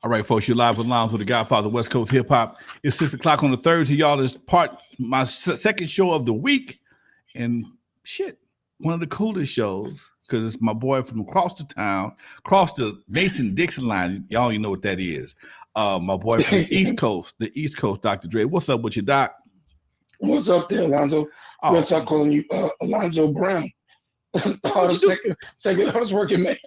All right, folks, you're live with Lonzo, the Godfather of West Coast Hip Hop. It's 6 o'clock on the Thursday, y'all. It's my second show of the week, and shit, one of the coolest shows because it's my boy from across the town, across the Mason-Dixon line. Y'all, you know what that is. My boy from the East Coast, Dr. Dre. What's up with you, Doc? What's up there, Lonzo? I'm gonna start calling you Alonzo Brown. Second hardest working man.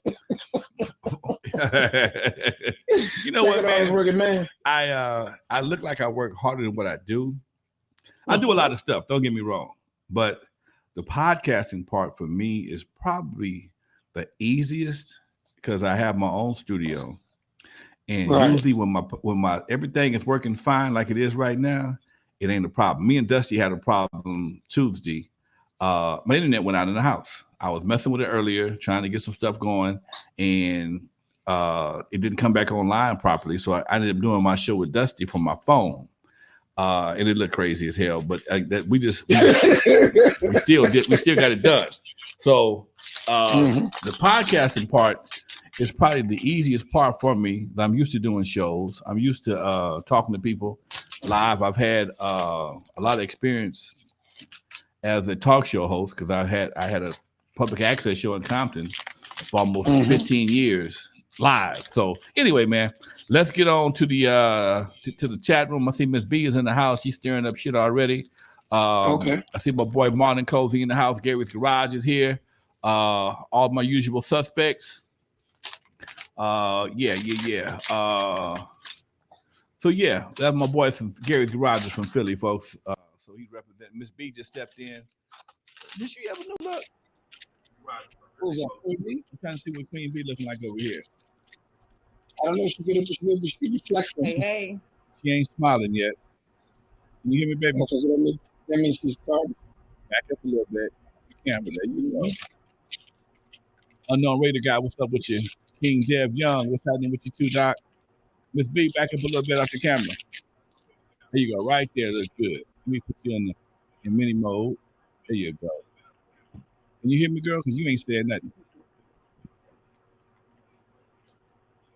You know what, man? Working man. I look like I work harder than what I do. I do a lot of stuff, don't get me wrong. But the podcasting part for me is probably the easiest because I have my own studio. And usually when my everything is working fine like it is right now, it ain't a problem. Me and Dusty had a problem Tuesday. My internet went out in the house. I was messing with it earlier, trying to get some stuff going, and it didn't come back online properly. So I ended up doing my show with Dusty from my phone, and it looked crazy as hell. But we still got it done. So the podcasting part is probably the easiest part for me. I'm used to doing shows. I'm used to talking to people live. I've had a lot of experience as a talk show host because I had a public access show in Compton for almost 15 years live. So anyway, man, let's get on to the chat room. I see Miss B is in the house. She's stirring up shit already. I see my boy Martin Cozy in the house. Gary's Garage is here. All my usual suspects. So yeah, that's my boy from Gary's Garage is from Philly, folks. So he's representing. Miss B just stepped in. Did she ever know look? Who's that? Queen B? I'm trying to see what Queen B looking like over here. I don't know if she get up to she flexing. Hey. She ain't smiling yet. Can you hear me, baby? That means she's starting. Back up a little bit. Camera there, you know. Unknown Raider guy, what's up with you? King Dev Young, what's happening with you too, Doc? Miss B, back up a little bit off the camera. There you go, right there, looks good. Let me put you in mini mode. There you go. Can you hear me, girl? Because you ain't saying nothing.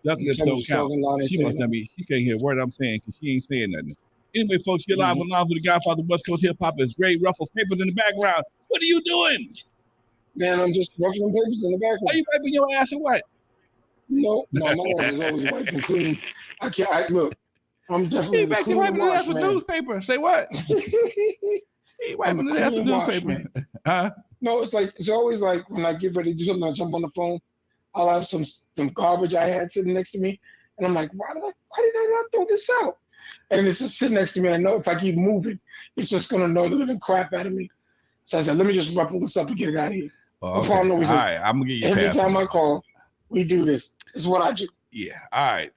Nothing that don't count. She must not be. She can't hear a word I'm saying because she ain't saying nothing. Anyway, folks, you're live with Lonzo, the Godfather of West Coast Hip Hop. Is great ruffles papers in the background. What are you doing? Man, I'm just ruffling papers in the background. Are you wiping your ass or what? No, my ass is always white and clean. Look. I'm definitely back to wiping his ass with newspaper. Say what? He wiping his ass with newspaper. Huh? No, it's always like when I get ready to do something, I jump on the phone, I'll have some garbage I had sitting next to me, and I'm like, why did I not throw this out? And it's just sitting next to me. I know if I keep moving, it's just gonna annoy the living crap out of me. So I said, let me just ruffle this up and get it out of here. Oh, okay. All right, I'm gonna get you. Every time I call, we do this. This is what I do. Yeah. All right.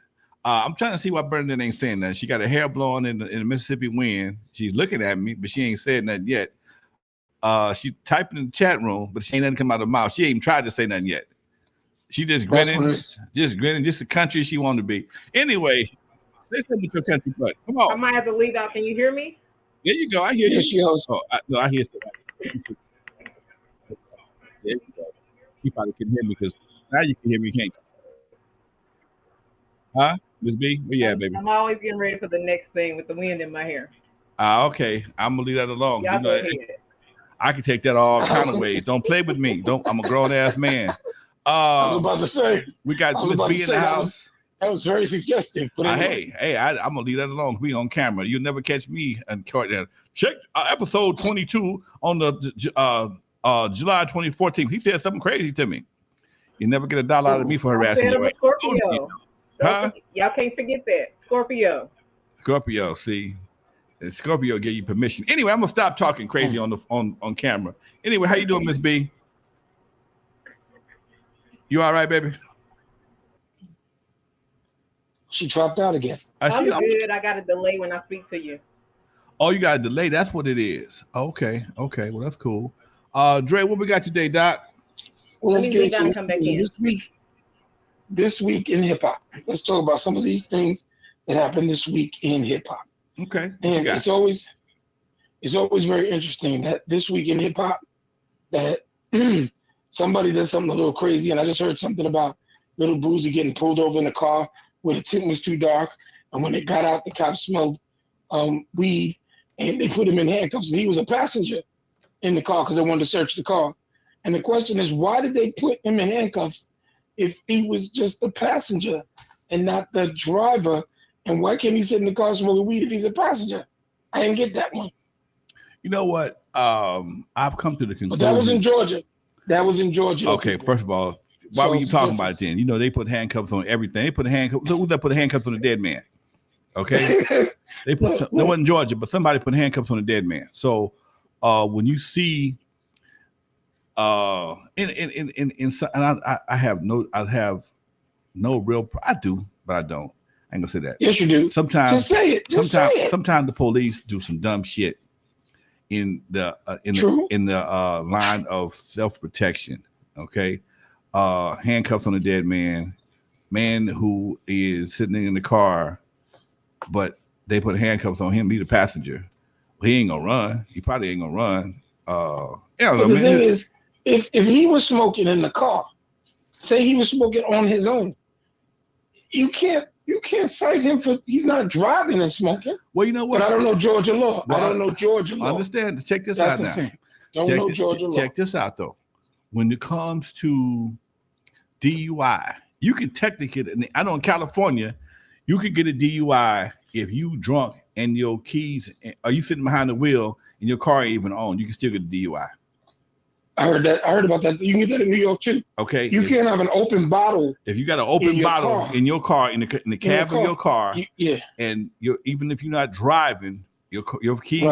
I'm trying to see why Bernadette ain't saying that. She got her hair blowing in the Mississippi wind. She's looking at me, but she ain't said nothing yet. She's typing in the chat room, but she ain't nothing come out of her mouth. She ain't even tried to say nothing yet. She just grinning, just the country she wanted to be. Anyway, say something with your country butt. Come on. I might have to leave out. Can you hear me? There you go. I hear you. She knows. Oh, I hear somebody. There you go. She probably couldn't hear me because now you can hear me, can't you? Huh? Miss B? Where you at, baby? I'm always getting ready for the next thing with the wind in my hair. Okay. I'm gonna leave that alone. Y'all go ahead. I can take that all kind of ways. Don't play with me. I'm a grown ass man. I was about to say. We got Miss B in the house. That was very suggestive. But anyway. I'm gonna leave that alone. We on camera. You'll never catch me and check episode 22 on the July 2014. He said something crazy to me. You never get a dollar out of me for harassing you. Scorpio. Huh? Y'all can't forget that. Scorpio. See. And Scorpio gave you permission. Anyway, I'm gonna stop talking crazy on camera. Anyway, how you doing, Miss B? You all right, baby? She dropped out again. I'm good. I got a delay when I speak to you. Oh, you got a delay. That's what it is. Okay. Well, that's cool. Dre, what we got today, Doc? Well, let's get into this week in hip hop. Let's talk about some of these things that happened this week in hip hop. Okay. And it's always very interesting that this week in hip hop that somebody does something a little crazy. And I just heard something about Little Boozy getting pulled over in a car where the tent was too dark. And when they got out, the cops smelled weed, and they put him in handcuffs. And he was a passenger in the car because they wanted to search the car. And the question is, why did they put him in handcuffs if he was just the passenger and not the driver? And why can't he sit in the car smoking weed if he's a passenger? I didn't get that one. You know what? I've come to the conclusion. But that was in Georgia. That was in Georgia. Okay, people. First of all, why were you talking about it then? You know, they put handcuffs on everything. They put handcuffs. Who's that put handcuffs on a dead man? Okay, they wasn't Georgia, but somebody put handcuffs on a dead man. So when you see I have no real. I do, but I don't. I ain't gonna say that. Yes, you do. Sometimes, just say it. Just say it. Sometimes the police do some dumb shit in the line of self-protection. Okay, handcuffs on a dead man who is sitting in the car, but they put handcuffs on him. Be the passenger. He ain't gonna run. He probably ain't gonna run. The thing is, if he was smoking in the car, say he was smoking on his own, you can't cite him for he's not driving and smoking. Well, you know what? But I don't know Georgia law. Well, I don't know Georgia law. Understand? Check this out now. Check this out though. When it comes to DUI, you can technically, I know in California, you could get a DUI if you drunk and your keys, are you sitting behind the wheel and your car ain't even on, you can still get a DUI. I heard about that. You can get that in New York too. Okay. You can't have an open bottle. If you got an open bottle in your car, in the cab of your car, and even if you're not driving, your keys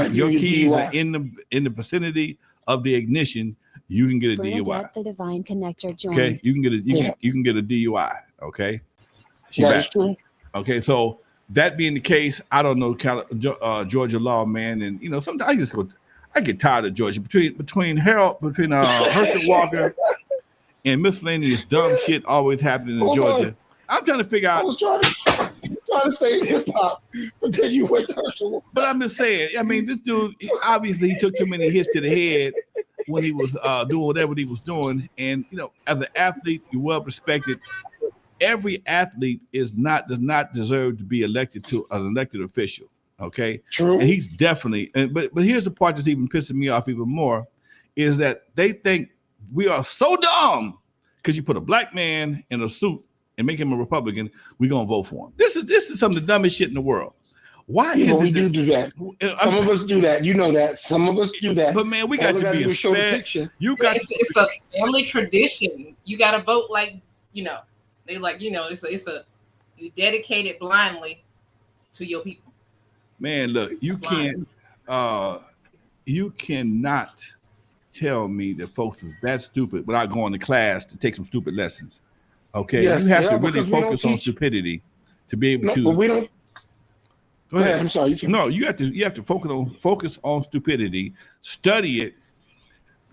are in the vicinity of the ignition, you can get a DUI. The divine connector joined. Okay, you can get a DUI. Okay, that's true. Okay, so that being the case, I don't know Georgia law, man, and sometimes I get tired of Georgia between Herschel Walker and miscellaneous dumb shit always happening in Georgia. I'm trying to figure out. I was trying to say hip hop, but then you went to Herschel Walker. But I'm just saying. I mean, this dude obviously he took too many hits to the head when he was doing whatever he was doing, and as an athlete, you're well respected. Every athlete does not deserve to be elected to an elected official. Okay, true. And he's definitely. But here's the part that's even pissing me off even more, is that they think we are so dumb because you put a black man in a suit and make him a Republican, we're gonna vote for him. This is some of the dumbest shit in the world. Why? Yeah, we do that. Some of us do that. You know that. Some of us do that. But man, we got to be a show the picture. It's a family tradition. You got to vote like they like it's a you dedicate it blindly to your people. Man, look, you cannot tell me that folks is that stupid without going to class to take some stupid lessons. Okay, you have to really focus on stupidity to be able to. But we don't. Go ahead. I'm sorry. You have to focus on stupidity, study it,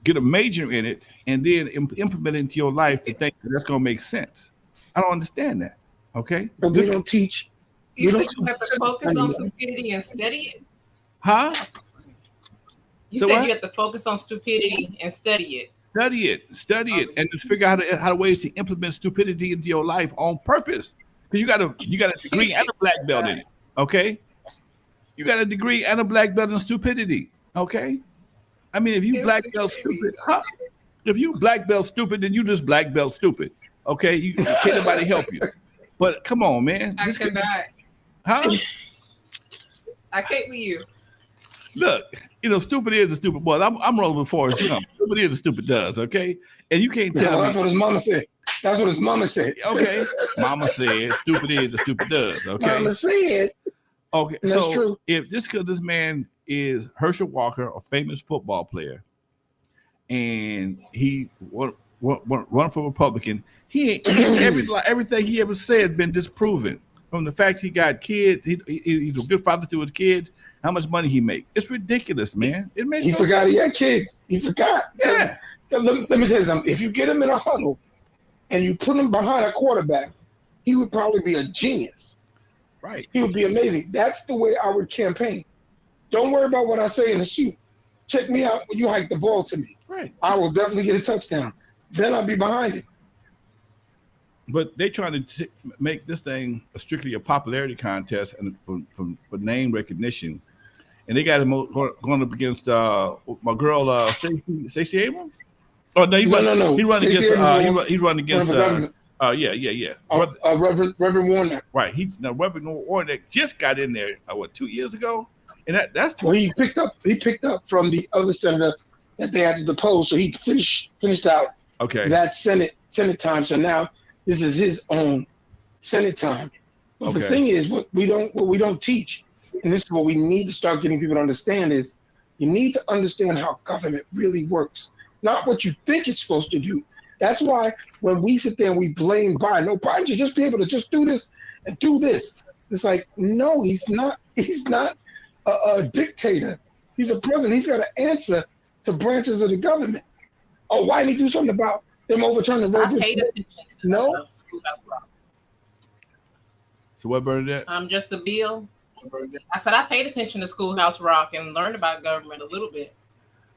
get a major in it, and then implement it into your life to think that's going to make sense. I don't understand that. Okay, but we don't teach. You said you have to focus on stupidity and study it? Huh? You said you have to focus on stupidity and study it. Study it, and just figure out how to ways to implement stupidity into your life on purpose. Because you got a degree and a black belt in it. Okay? You got a degree and a black belt in stupidity. Okay? I mean, if you black belt stupid, if you black belt stupid, then you just black belt stupid. Okay? You can't nobody help you. But come on, man. I cannot. Huh? I can't be you. Look, stupid is a stupid boy. I'm rolling with Forrest Gump. Stupid is a stupid does, okay? And you can't tell me. That's what his mama said. That's what his mama said. Okay. Mama said stupid is a stupid does, okay? Mama said. Okay, that's so true. If just because this man is Herschel Walker, a famous football player, and he run for Republican, everything he ever said has been disproven. From the fact he got kids, he's a good father to his kids. How much money he make? It's ridiculous, man. It makes he forgot sense. He had kids. He forgot. Yeah. Let me tell you something. If you get him in a huddle and you put him behind a quarterback, he would probably be a genius. Right. He would be amazing. That's the way I would campaign. Don't worry about what I say in the suit. Check me out when you hike the ball to me. Right. I will definitely get a touchdown. Then I'll be behind it. But they trying to make this thing strictly a popularity contest and for name recognition. And they got him going up against my girl Stacey Abrams. Oh no, No. He run against he's running against yeah. Reverend Warnock. Right. Reverend Warnock just got in there 2 years ago, and that's well, he picked up from the other senator that they had to depose, so he finished out that Senate time. So now this is his own Senate time. But the thing is, what we don't teach, and this is what we need to start getting people to understand is you need to understand how government really works, not what you think it's supposed to do. That's why when we sit there and we blame Biden, no, Biden should just be able to just do this and do this. It's like, no, he's not. He's not a dictator. He's a president. He's got to answer to branches of the government. Oh, why didn't he do something about them overturning the Roe v. Wade? No. So what, Bernadette? I'm just a bill. I said I paid attention to Schoolhouse Rock and learned about government a little bit.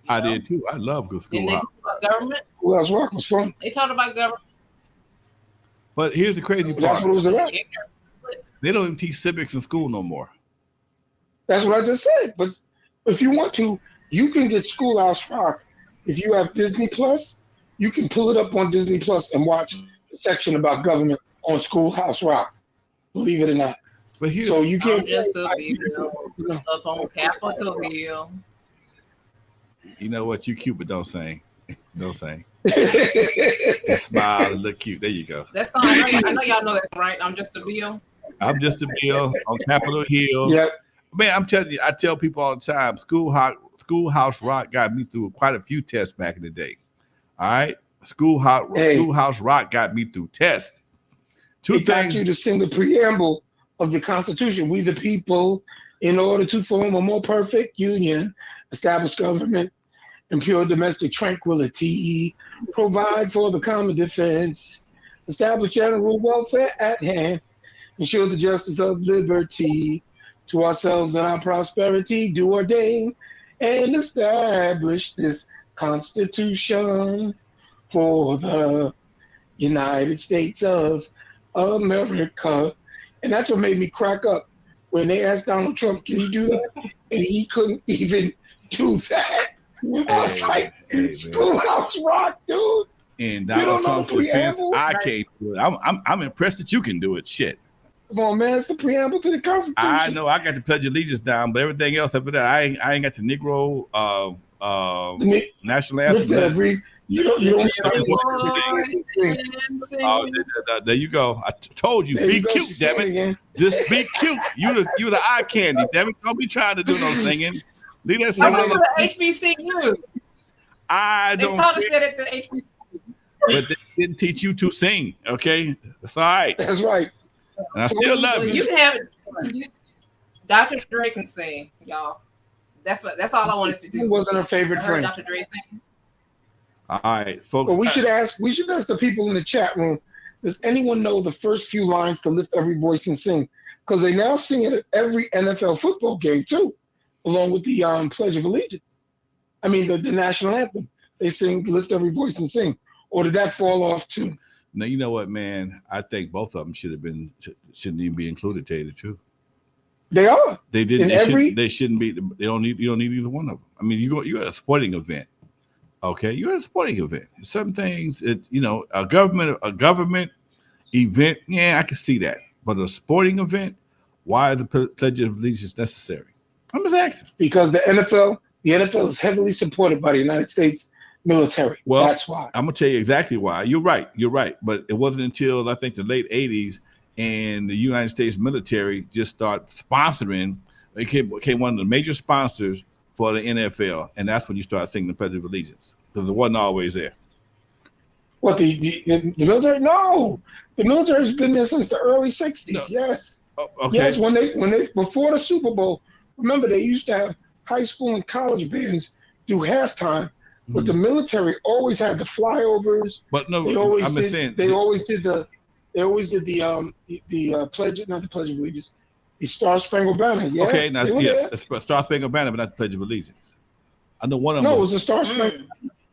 I did too. I love Schoolhouse. Didn't they talk about government? Schoolhouse Rock was fun. They talked about government. But here's the crazy part. That's what it was about. They don't even teach civics in school no more. That's what I just said. But if you want to, you can get Schoolhouse Rock. If you have Disney Plus, you can pull it up on Disney Plus and watch the section about government on Schoolhouse Rock. Believe it or not. But here's, so you can't just up on Capitol Hill. You know what? You cute, but don't sing. Don't sing. Just smile and look cute. There you go. That's fine. I know y'all know that's right. I'm just a bill. I'm just a bill on Capitol Hill. Yep. Man, I'm telling you, I tell people all the time, Schoolhouse Rock got me through quite a few tests back in the day. All right? Schoolhouse Rock got me through tests. Two things. Got you to sing the preamble of the Constitution. We the people, in order to form a more perfect union, establish government and pure domestic tranquility, provide for the common defense, establish general welfare at hand, ensure the justice of liberty, to ourselves and our prosperity, do ordain and establish this Constitution for the United States of America. And that's what made me crack up when they asked Donald Trump, can you do that? And he couldn't even do that. I was like, Schoolhouse Rock, dude. And Donald Trump's defense, I can't do it. I'm impressed that you can do it. Shit. Come on, man. It's the preamble to the Constitution. I know. I got the Pledge of Allegiance down, but everything else after that, I ain't got the Negro national anthem. You don't there you go. I told you, be cute, damn it. Again. Just be cute. You the eye candy, damn it. Don't be trying to do no singing. Leave that singing. I went to HBCU. They taught us that at the HBCU. But they didn't teach you to sing, okay? That's all right. That's right. And I still love you. You can have Dr. Dre can sing, y'all. That's all I wanted to do. Who wasn't her favorite friend? Dr. Dre sing. All right, folks. But we should ask the people in the chat room, does anyone know the first few lines to Lift Every Voice and Sing? Because they now sing it at every NFL football game too, along with the Pledge of Allegiance. I mean the national anthem. They sing Lift Every Voice and Sing. Or did that fall off too? Now you know what, man. I think both of them shouldn't even be included. To tell you the truth, they are. They didn't. They shouldn't be. They don't need. You don't need either one of them. I mean, you're at a sporting event. Okay, you're at a sporting event. Some things, a government event. Yeah, I can see that. But a sporting event, why is the Pledge of Allegiance necessary? I'm just asking. Because the NFL is heavily supported by the United States military. Well, that's why. I'm gonna tell you exactly why. You're right. But it wasn't until I think the late 80s and the United States military just started sponsoring. They became one of the major sponsors for the NFL, and that's when you start singing the Pledge of Allegiance because it wasn't always there. What the military? No, the military's been there since the early 60s. No. Yes. Oh, okay. Yes, when they before the Super Bowl, remember they used to have high school and college bands do halftime. But the military always had the flyovers. But no, they always did the pledge, not the Pledge of Allegiance, the Star Spangled Banner. Yeah. Okay, now the Star Spangled Banner, but not the Pledge of Allegiance. I know one of them. No, it was the Star Spangled.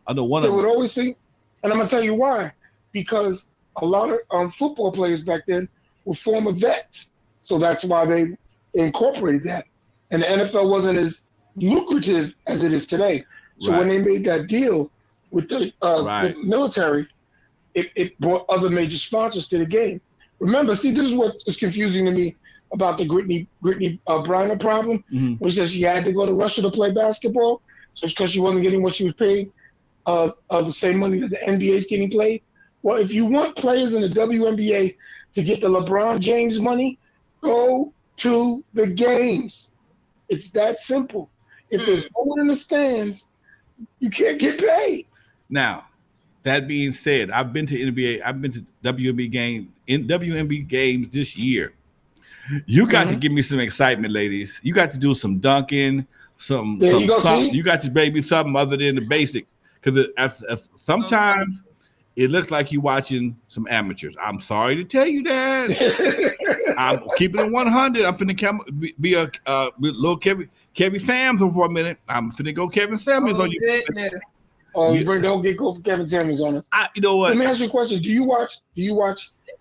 I know one of them. They would always sing, and I'm gonna tell you why. Because a lot of football players back then were former vets, so that's why they incorporated that. And the NFL wasn't as lucrative as it is today. So when they made that deal with the military, it brought other major sponsors to the game. Remember, see, this is what is confusing to me about the Brittany Griner problem, where she says she had to go to Russia to play basketball. So it's because she wasn't getting what she was paid, the same money that the NBA is getting paid. Well, if you want players in the WNBA to get the LeBron James money, go to the games. It's that simple. If there's no one in the stands, you can't get paid. Now, that being said, I've been to NBA. I've been to WNBA games this year. You got to give me some excitement, ladies. You got to do some dunking, some you got to maybe something other than the basic. Because sometimes it looks like you're watching some amateurs. I'm sorry to tell you that. I'm keeping it 100. I'm finna be a little Kevin Samuels for a minute. I'm finna go Kevin Samuels on you. Don't get Kevin Samuels on us. You know what? Let me ask you a question. Do you watch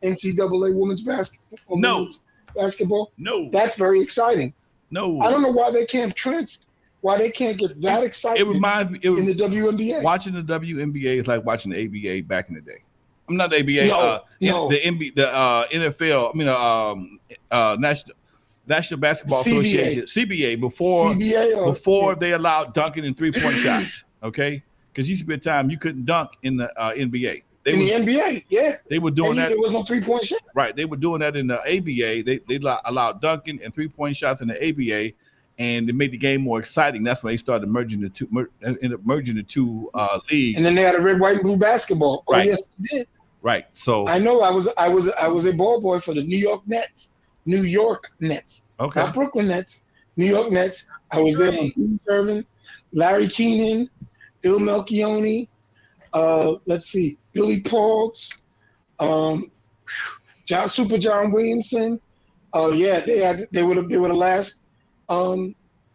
NCAA women's basketball? No. Basketball? No. That's very exciting. No. I don't know why they can't get that excited. It reminds me in the WNBA. Watching the WNBA is like watching the ABA back in the day. I'm not the ABA. The NFL. I mean, National Basketball Association, CBA. Before they allowed dunking and 3-point shots. Okay, because used to be a time you couldn't dunk in the NBA. The NBA, yeah. They were doing that. There was no 3-point shot. Right. They were doing that in the ABA. They allowed dunking and 3-point shots in the ABA, and it made the game more exciting. That's when they started merging the two leagues. And then they had a red, white, and blue basketball. Right. Oh, yes, they did. Right. So I know I was a ball boy for the New York Nets. Okay. Not Brooklyn Nets. New York Nets. I was there with Steve Irvin, Larry Keenan, Bill Melchione. Let's see, Billy Paultz, Super John Williamson. They were the last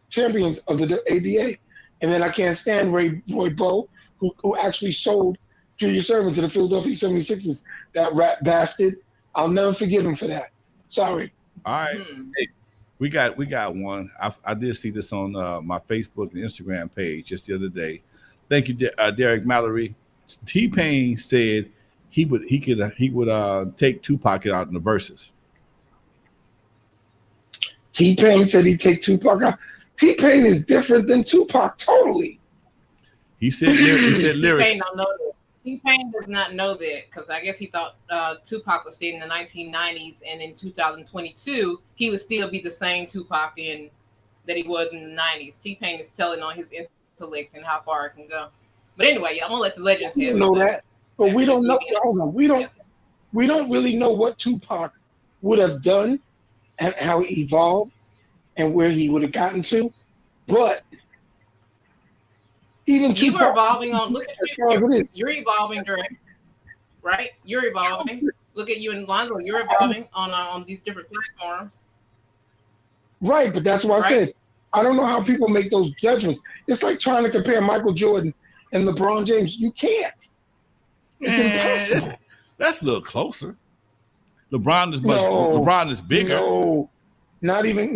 champions of the ABA. And then I can't stand Roy Bowe, who actually sold Julius Erving to the Philadelphia 76ers. That rat bastard. I'll never forgive him for that. Sorry. All right. Hey, we got one. I did see this on my Facebook and Instagram page just the other day. Thank you, Derek Mallory. T-Pain said he would take Tupac out in the verses. T-Pain said he'd take Tupac out. T-Pain is different than Tupac totally. He said lyrics. T-Pain does not know that because I guess he thought Tupac was staying in the 1990s, and in 2022 he would still be the same Tupac that he was in the 90s. T-Pain is telling on his intellect and how far it can go. But anyway, I'm gonna let the legends have that. But we don't know. Hold on. We don't really know what Tupac would have done and how he evolved and where he would have gotten to. But even you Tupac, were evolving on. Look at you're evolving, Direct. Right? You're evolving. Look at you and Lonzo. You're evolving on these different platforms. Right, but that's why I said I don't know how people make those judgments. It's like trying to compare Michael Jordan and LeBron James. You can't. It's impossible. That's a little closer. LeBron is bigger. No, not even.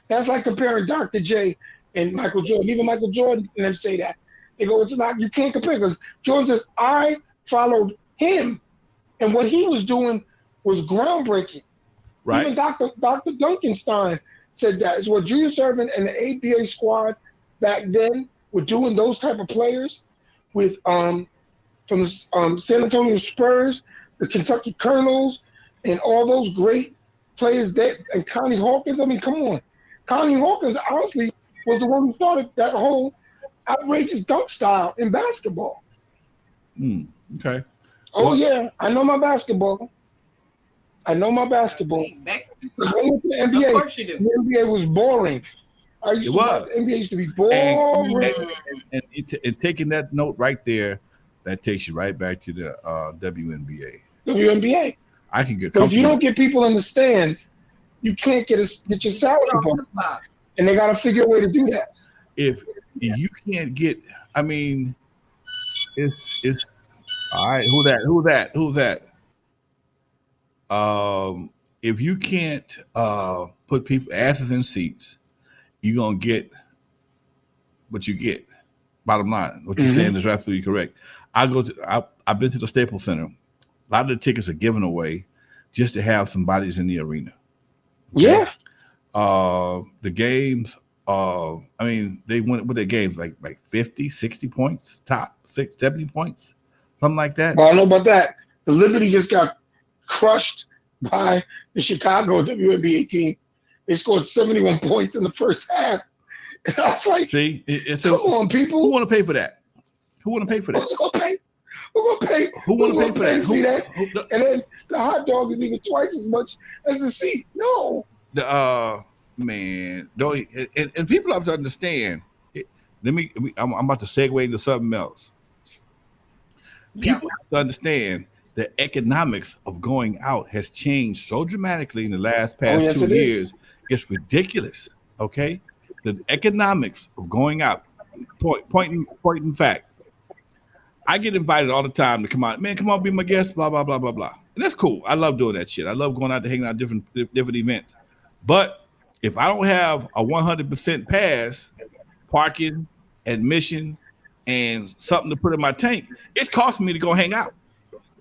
That's like comparing Dr. J and Michael Jordan. Even Michael Jordan and them say that. They go, it's not. You can't compare because Jordan says I followed him, and what he was doing was groundbreaking. Right. Even Dr. Duncanstein said that. It's what Julius Erving and the ABA squad back then were doing. Those type of players with from the San Antonio Spurs, the Kentucky Colonels, and all those great players and Connie Hawkins. I mean, come on. Connie Hawkins honestly was the one who started that whole outrageous dunk style in basketball. Okay. Oh, yeah. I know my basketball. Back to the NBA. Of course you do. The NBA was boring. The NBA used to be boring. And taking that note right there, that takes you right back to the WNBA. WNBA. I can get. But if you don't get people in the stands, you can't get your salary bump. And they got to figure a way to do that. If you can't get, I mean, it's all right. Who's that? If you can't put people asses in seats, you're gonna get what you get. Bottom line, what you're saying is absolutely correct. I've been to the Staples Center. A lot of the tickets are given away just to have some bodies in the arena. Okay? Yeah. The games, I mean, they went with their games like 50, 60 points, top 70 points, something like that. Well, I know about that. The Liberty just got crushed by the Chicago W.A team. They scored 71 points in the first half. And I was like, see, come on, people. Who want to pay for that? Who want to pay for that? Who's going to pay? Who want to pay? Who want to pay for that? See that? And then the hot dog is even twice as much as the seat. No. Man, don't and people have to understand. I'm about to segue into something else. People have to understand the economics of going out has changed so dramatically in the past 2 years. It's ridiculous. Okay, the economics of going out. Point in fact, I get invited all the time to come out. Man, come on, be my guest. Blah blah blah blah blah. And that's cool. I love doing that shit. I love going out to hang out different events. But if I don't have a 100% pass, parking, admission, and something to put in my tank, it's costing me to go hang out.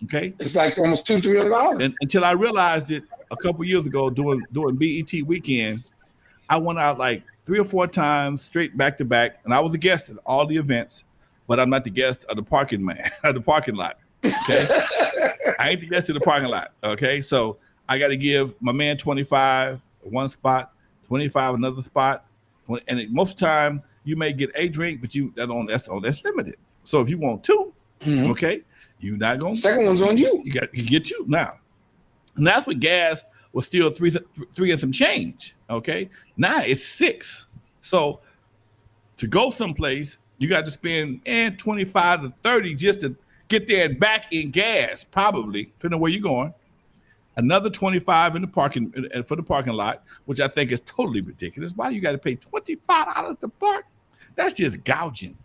Okay, it's like almost $200-300. And until I realized it a couple years ago, doing BET weekend, I went out like 3 or 4 times straight back to back, and I was a guest at all the events, but I'm not the guest of the parking man, of the parking lot. Okay, I ain't the guest of the parking lot. Okay, so I got to give my man 25 one spot, 25 another spot, and most of the time you may get a drink, but that's limited. So if you want 2, okay, you're not gonna. Second one's on you. You get 2 now, and that's what gas was still three and some change. Okay, now it's 6. So to go someplace, you got to spend 25 to 30 just to get there and back in gas, probably depending on where you're going. Another 25 in the parking for the parking lot, which I think is totally ridiculous. Why you got to pay $25 to park? That's just gouging.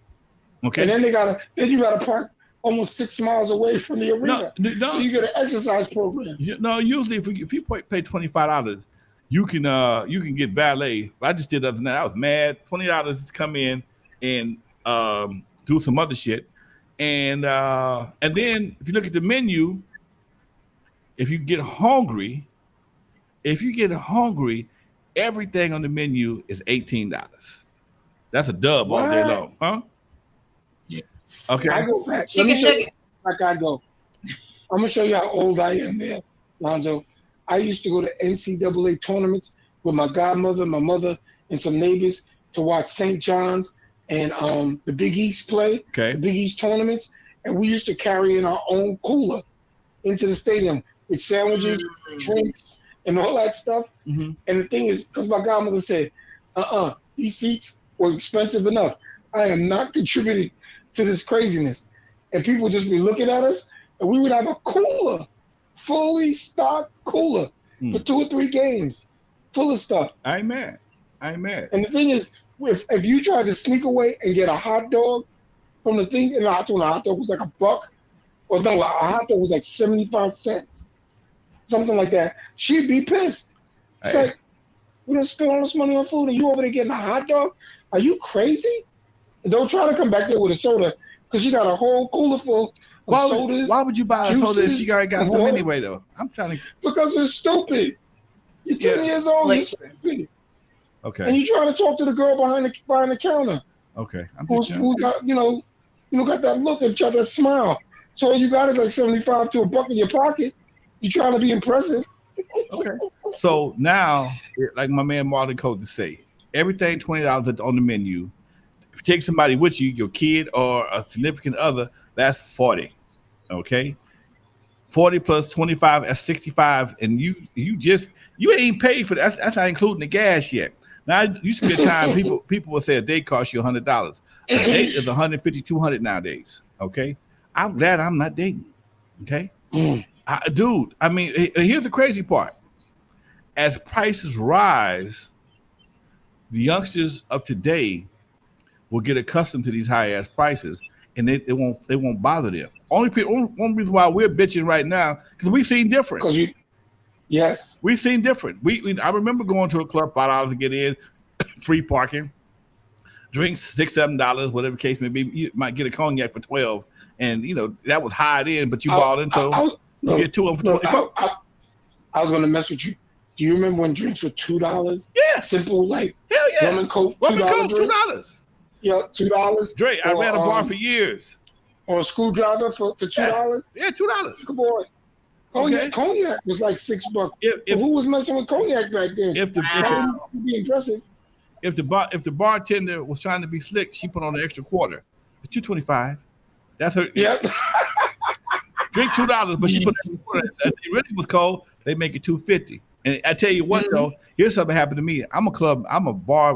Okay. And then you gotta park almost 6 miles away from the arena. No. So you get an exercise program. No, usually if you pay $25, you can get valet. I just did the other night. I was mad. $20 to come in and do some other shit, and then if you look at the menu. If you get hungry, everything on the menu is $18. That's a dub all day long, huh? Yes. Okay. I go back. Chicken nugget. Like I go. I'm gonna show you how old I am there, Lonzo. I used to go to NCAA tournaments with my godmother, my mother, and some neighbors to watch St. John's and the Big East play. Okay. The Big East tournaments, and we used to carry in our own cooler into the stadium with sandwiches, drinks, and all that stuff. Mm-hmm. And the thing is, because my godmother said, these seats were expensive enough. I am not contributing to this craziness. And people would just be looking at us, and we would have a cooler, fully stocked cooler for 2 or 3 games, full of stuff. Amen. And the thing is, if you tried to sneak away and get a hot dog from the thing, and I told a hot dog was like $1, or no, a hot dog was like 75 cents. Something like that, she'd be pissed. It's like, we don't spend all this money on food and you over there getting a hot dog? Are you crazy? And don't try to come back there with a soda because you got a whole cooler full of sodas. Why would you buy a soda if you already got some anyway, though? I'm trying to. Because it's stupid. You're 10 years old, you're stupid. Okay. And you're trying to talk to the girl behind the counter. Okay. Who got, got that look and try that smile. So all you got is like 75 to $1 in your pocket. You trying to be impressive. Okay. So now, like my man Marlon Coates say, everything $20 on the menu. If you take somebody with you, your kid or a significant other, that's $40. Okay. 40 plus 25, that's 65. And you ain't paid for that. That's not including the gas yet. Now, it used to be a time people would say a day costs you $100. A day is $150, $200 nowadays. Okay. I'm glad I'm not dating. Okay. Dude, I mean, here's the crazy part. As prices rise, the youngsters of today will get accustomed to these high ass prices, and they won't bother them. Only reason why we're bitching right now because we've seen different. Yes. We've seen different. I remember going to a club, $5 to get in, free parking, drinks $6, $7, whatever the case may be. You might get a cognac for $12, and that was high in, but you bought into. You get two of them for $24. I was gonna mess with you. Do you remember when drinks were $2? Yeah. Simple, like hell yeah. rum and coke, $2. Yeah, $2. Dre, I ran a bar for years. Or a screwdriver for $2. Yeah, $2. Good boy. Cognac was like $6. Who was messing with cognac back then? Be impressive. If the bartender was trying to be slick, she put on an extra quarter. It's $2.25. That's her. Yep. Drink $2, but she put an extra quarter. If it really was cold, they make it $2.50. And I tell you what, though, here's something happened to me. I'm a bar.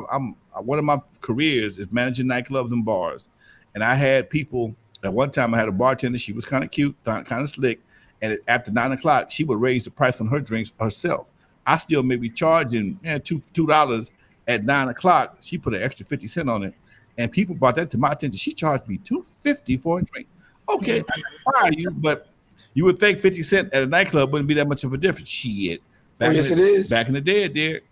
One of my careers is managing nightclubs and bars, and I had people. At one time, I had a bartender. She was kind of cute, kind of slick. And after 9 o'clock, she would raise the price on her drinks herself. I still may be charging $2 at 9 o'clock. She put an extra 50 cents on it, and people brought that to my attention. She charged me $2.50 for a drink. Okay, I fire you, but you would think 50 cents at a nightclub wouldn't be that much of a difference. Shit. Yes, it is. Back in the day, it did.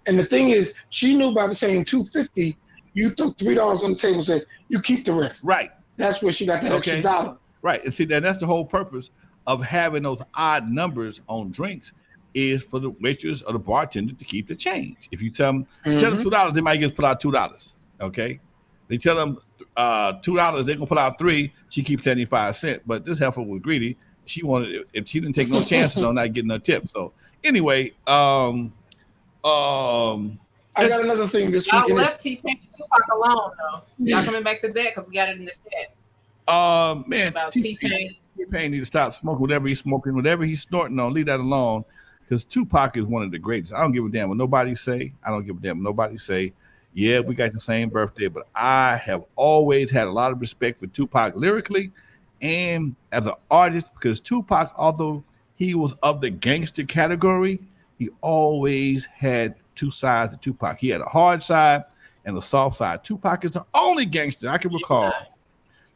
And the thing is, she knew by saying $2.50, you threw $3 on the table and said, you keep the rest. Right. That's where she got that extra $1. Right. And see, that's the whole purpose of having those odd numbers on drinks is for the waitress or the bartender to keep the change. If you tell them $2, they might just put out $2. Okay. They tell them $2, they're gonna put out $3. She keeps 75 cents. But this heifer was greedy. She wanted, if she didn't take no chances on not getting her tip. So anyway, I got another thing this week. Y'all left T-Pain and Tupac alone though. Y'all coming back to that because we got it in the chat. Man, about T-Pain. T-Pain needs to stop smoking whatever he's smoking, whatever he's snorting on. Leave that alone, because Tupac is one of the greatest. I don't give a damn what nobody say. I don't give a damn what nobody say. Yeah, we got the same birthday, but I have always had a lot of respect for Tupac lyrically and as an artist, because Tupac, although he was of the gangster category, he always had two sides of Tupac. He had a hard side and a soft side. Tupac is the only gangster I can recall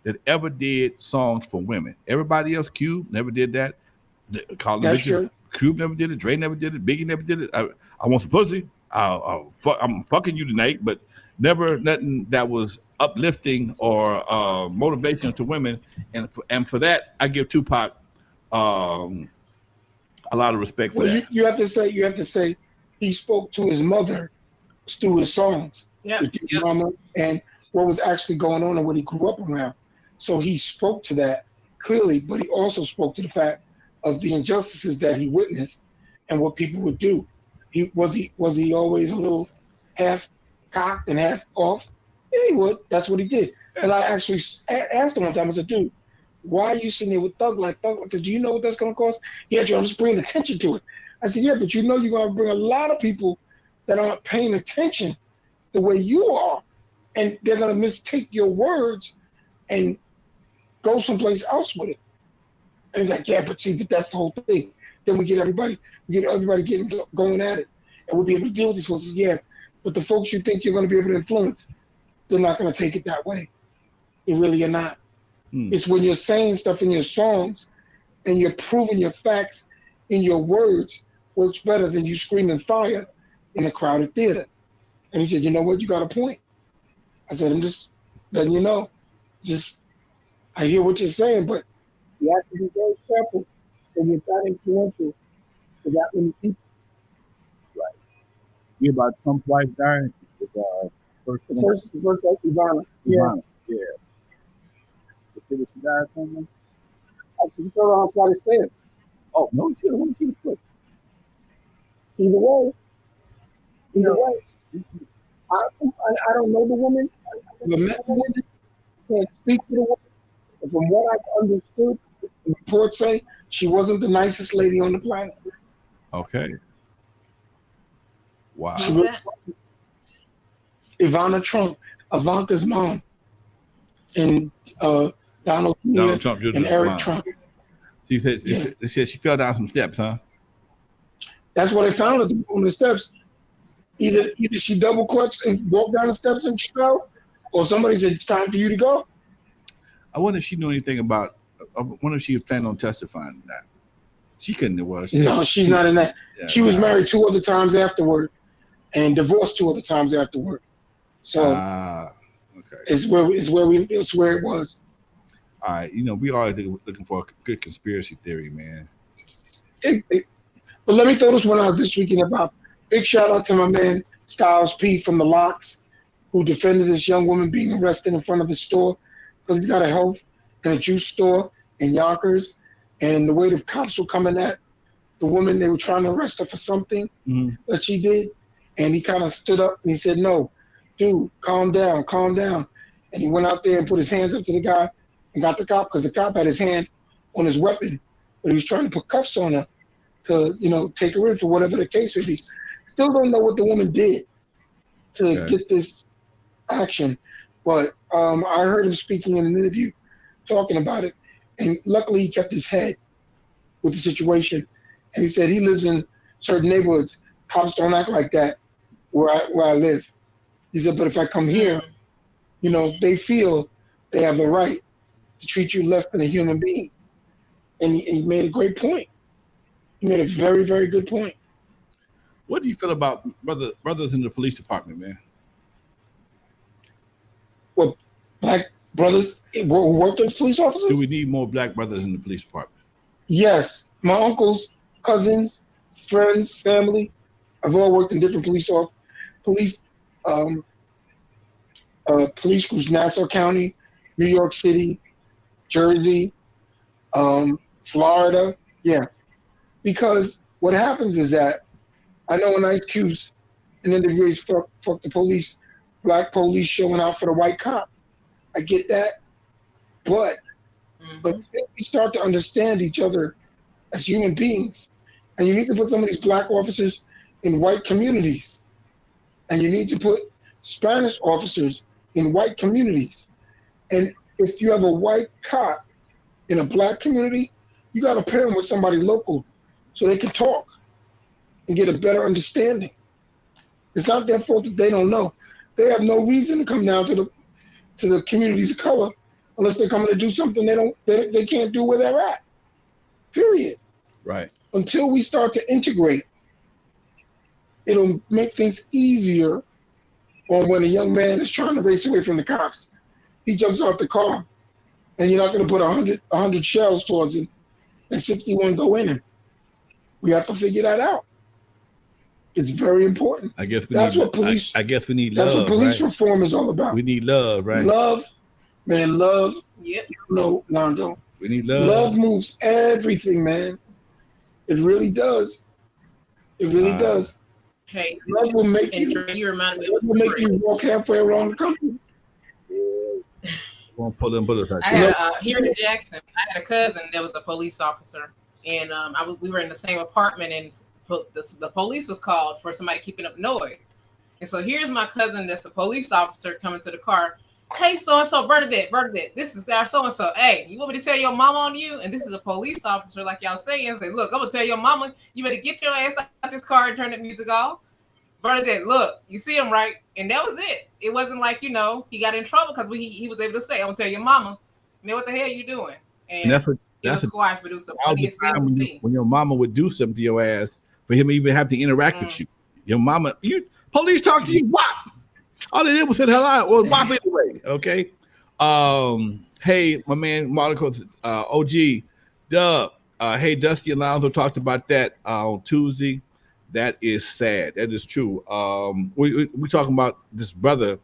that ever did songs for women. Everybody else, Cube, never did that. Cube never did it. Dre never did it. Biggie never did it. I want some pussy. I'm fucking you tonight, but never nothing that was uplifting or motivational to women. And for that, I give Tupac a lot of respect for that. You have to say he spoke to his mother through his songs. Mama, and what was actually going on and what he grew up around. So he spoke to that clearly, but he also spoke to the fact of the injustices that he witnessed and what people would do. Was he always a little half cocked and half off? Yeah, he would. That's what he did. And I actually asked him one time, I said, dude, why are you sitting there with Thug like Thug? I said, do you know what that's going to cost? Yeah, I'm just bringing attention to it. I said, yeah, but you know you're going to bring a lot of people that aren't paying attention the way you are. And they're going to mistake your words and go someplace else with it. And he's like, yeah, but that's the whole thing. Then we get everybody getting going at it. And we'll be able to deal with these folks. Yeah, but the folks you think you're going to be able to influence, they're not going to take it that way. They really are not. It's when you're saying stuff in your songs and you're proving your facts in your words works better than you screaming fire in a crowded theater. And he said, you know what? You got a point. I said, I'm just letting you know. I hear what you're saying, but you have to be very careful when you're that influential to that many people. Right. You about Trump's wife dying? First wife, Ivana. Yeah. Yeah. Did she die or something? She fell on flight of stairs. Oh, no, she didn't want to keep it. Either way. I don't know the woman. I never met the woman. Can't speak to the woman. But from what I've understood, the reports say she wasn't the nicest lady on the planet. Okay. Wow. Ivana Trump, Ivanka's mom, and Donald Trump and Eric Trump. She said she fell down some steps, huh? That's what I found on the steps. Either she double clutched and walked down the steps and she fell, or somebody said it's time for you to go. I wonder if she knew anything about. I wonder if she was planning on testifying to that. She couldn't have was. No, she's not in that. Yeah, She was married 2 other times afterward, and divorced 2 other times afterward. So okay. it's where it was. All right, we always looking for a good conspiracy theory, man. But let me throw this one out this weekend about big shout out to my man Styles P from the Locks, who defended this young woman being arrested in front of his store because he's got a health and a juice store in Yonkers, and the way the cops were coming at the woman, they were trying to arrest her for something that she did, and he kind of stood up and he said, "No, dude, calm down, and he went out there and put his hands up to the guy and got the cop because the cop had his hand on his weapon, but he was trying to put cuffs on her to, take her in for whatever the case would be. Still don't know what the woman did to get this action, but I heard him speaking in an interview talking about it, and luckily he kept his head with the situation, and he said he lives in certain neighborhoods. Cops don't act like that where I live. He said, but if I come here, they feel they have the right to treat you less than a human being. And he made a great point. He made a very, very good point. What do you feel about brothers in the police department, man? Well, black brothers who work as police officers? Do we need more black brothers in the police department? Yes. My uncles, cousins, friends, family have all worked in different police groups, Nassau County, New York City, Jersey, Florida. Yeah. Because what happens is that I know in Ice Cube's and N.W.A.'s fuck the police, black police showing out for the white cop. I get that. But we start to understand each other as human beings. And you need to put some of these black officers in white communities. And you need to put Spanish officers in white communities. And if you have a white cop in a black community, you got to pair them with somebody local so they can talk and get a better understanding. It's not their fault that they don't know. They have no reason to come down to the communities of color unless they're coming to do something they can't do where they're at. Period. Right. Until we start to integrate, it'll make things easier on when a young man is trying to race away from the cops. He jumps out the car, and you're not going to put 100 shells towards him and 61 go in him. We have to figure that out. It's very important. I guess we that's need. What police. I guess we need love. That's what police right? reform is all about. We need love, right? Love, man, love. Yep. Lonzo. We need love. Love moves everything, man. It really does. It really does. Hey, love will make you remind me. Will make you walk halfway around the country. Won't pull them bullets. I had here in Jackson. I had a cousin that was a police officer, and we were in the same apartment, and the police was called for somebody keeping up noise. And so here's my cousin that's a police officer coming to the car. Hey, so-and-so, Bernadette, this is our so-and-so. Hey, you want me to tell your mama on you? And this is a police officer, like y'all saying. Say, look, I'm going to tell your mama, you better get your ass out this car and turn that music off. Bernadette, look, you see him, right? And that was it. It wasn't like, he got in trouble because he was able to say, I'm going to tell your mama, man, what the hell you doing? And that's squash, but it was the funniest thing to see. When your mama would do something to your ass, for him to even have to interact with you. Your mama, police talk to you, whop. All they did was say hello or whop anyway. Okay. Hey, my man Monaco, OG, Dub. Hey, Dusty and Lonzo talked about that on Tuesday. That is sad. That is true. We talking about this brother,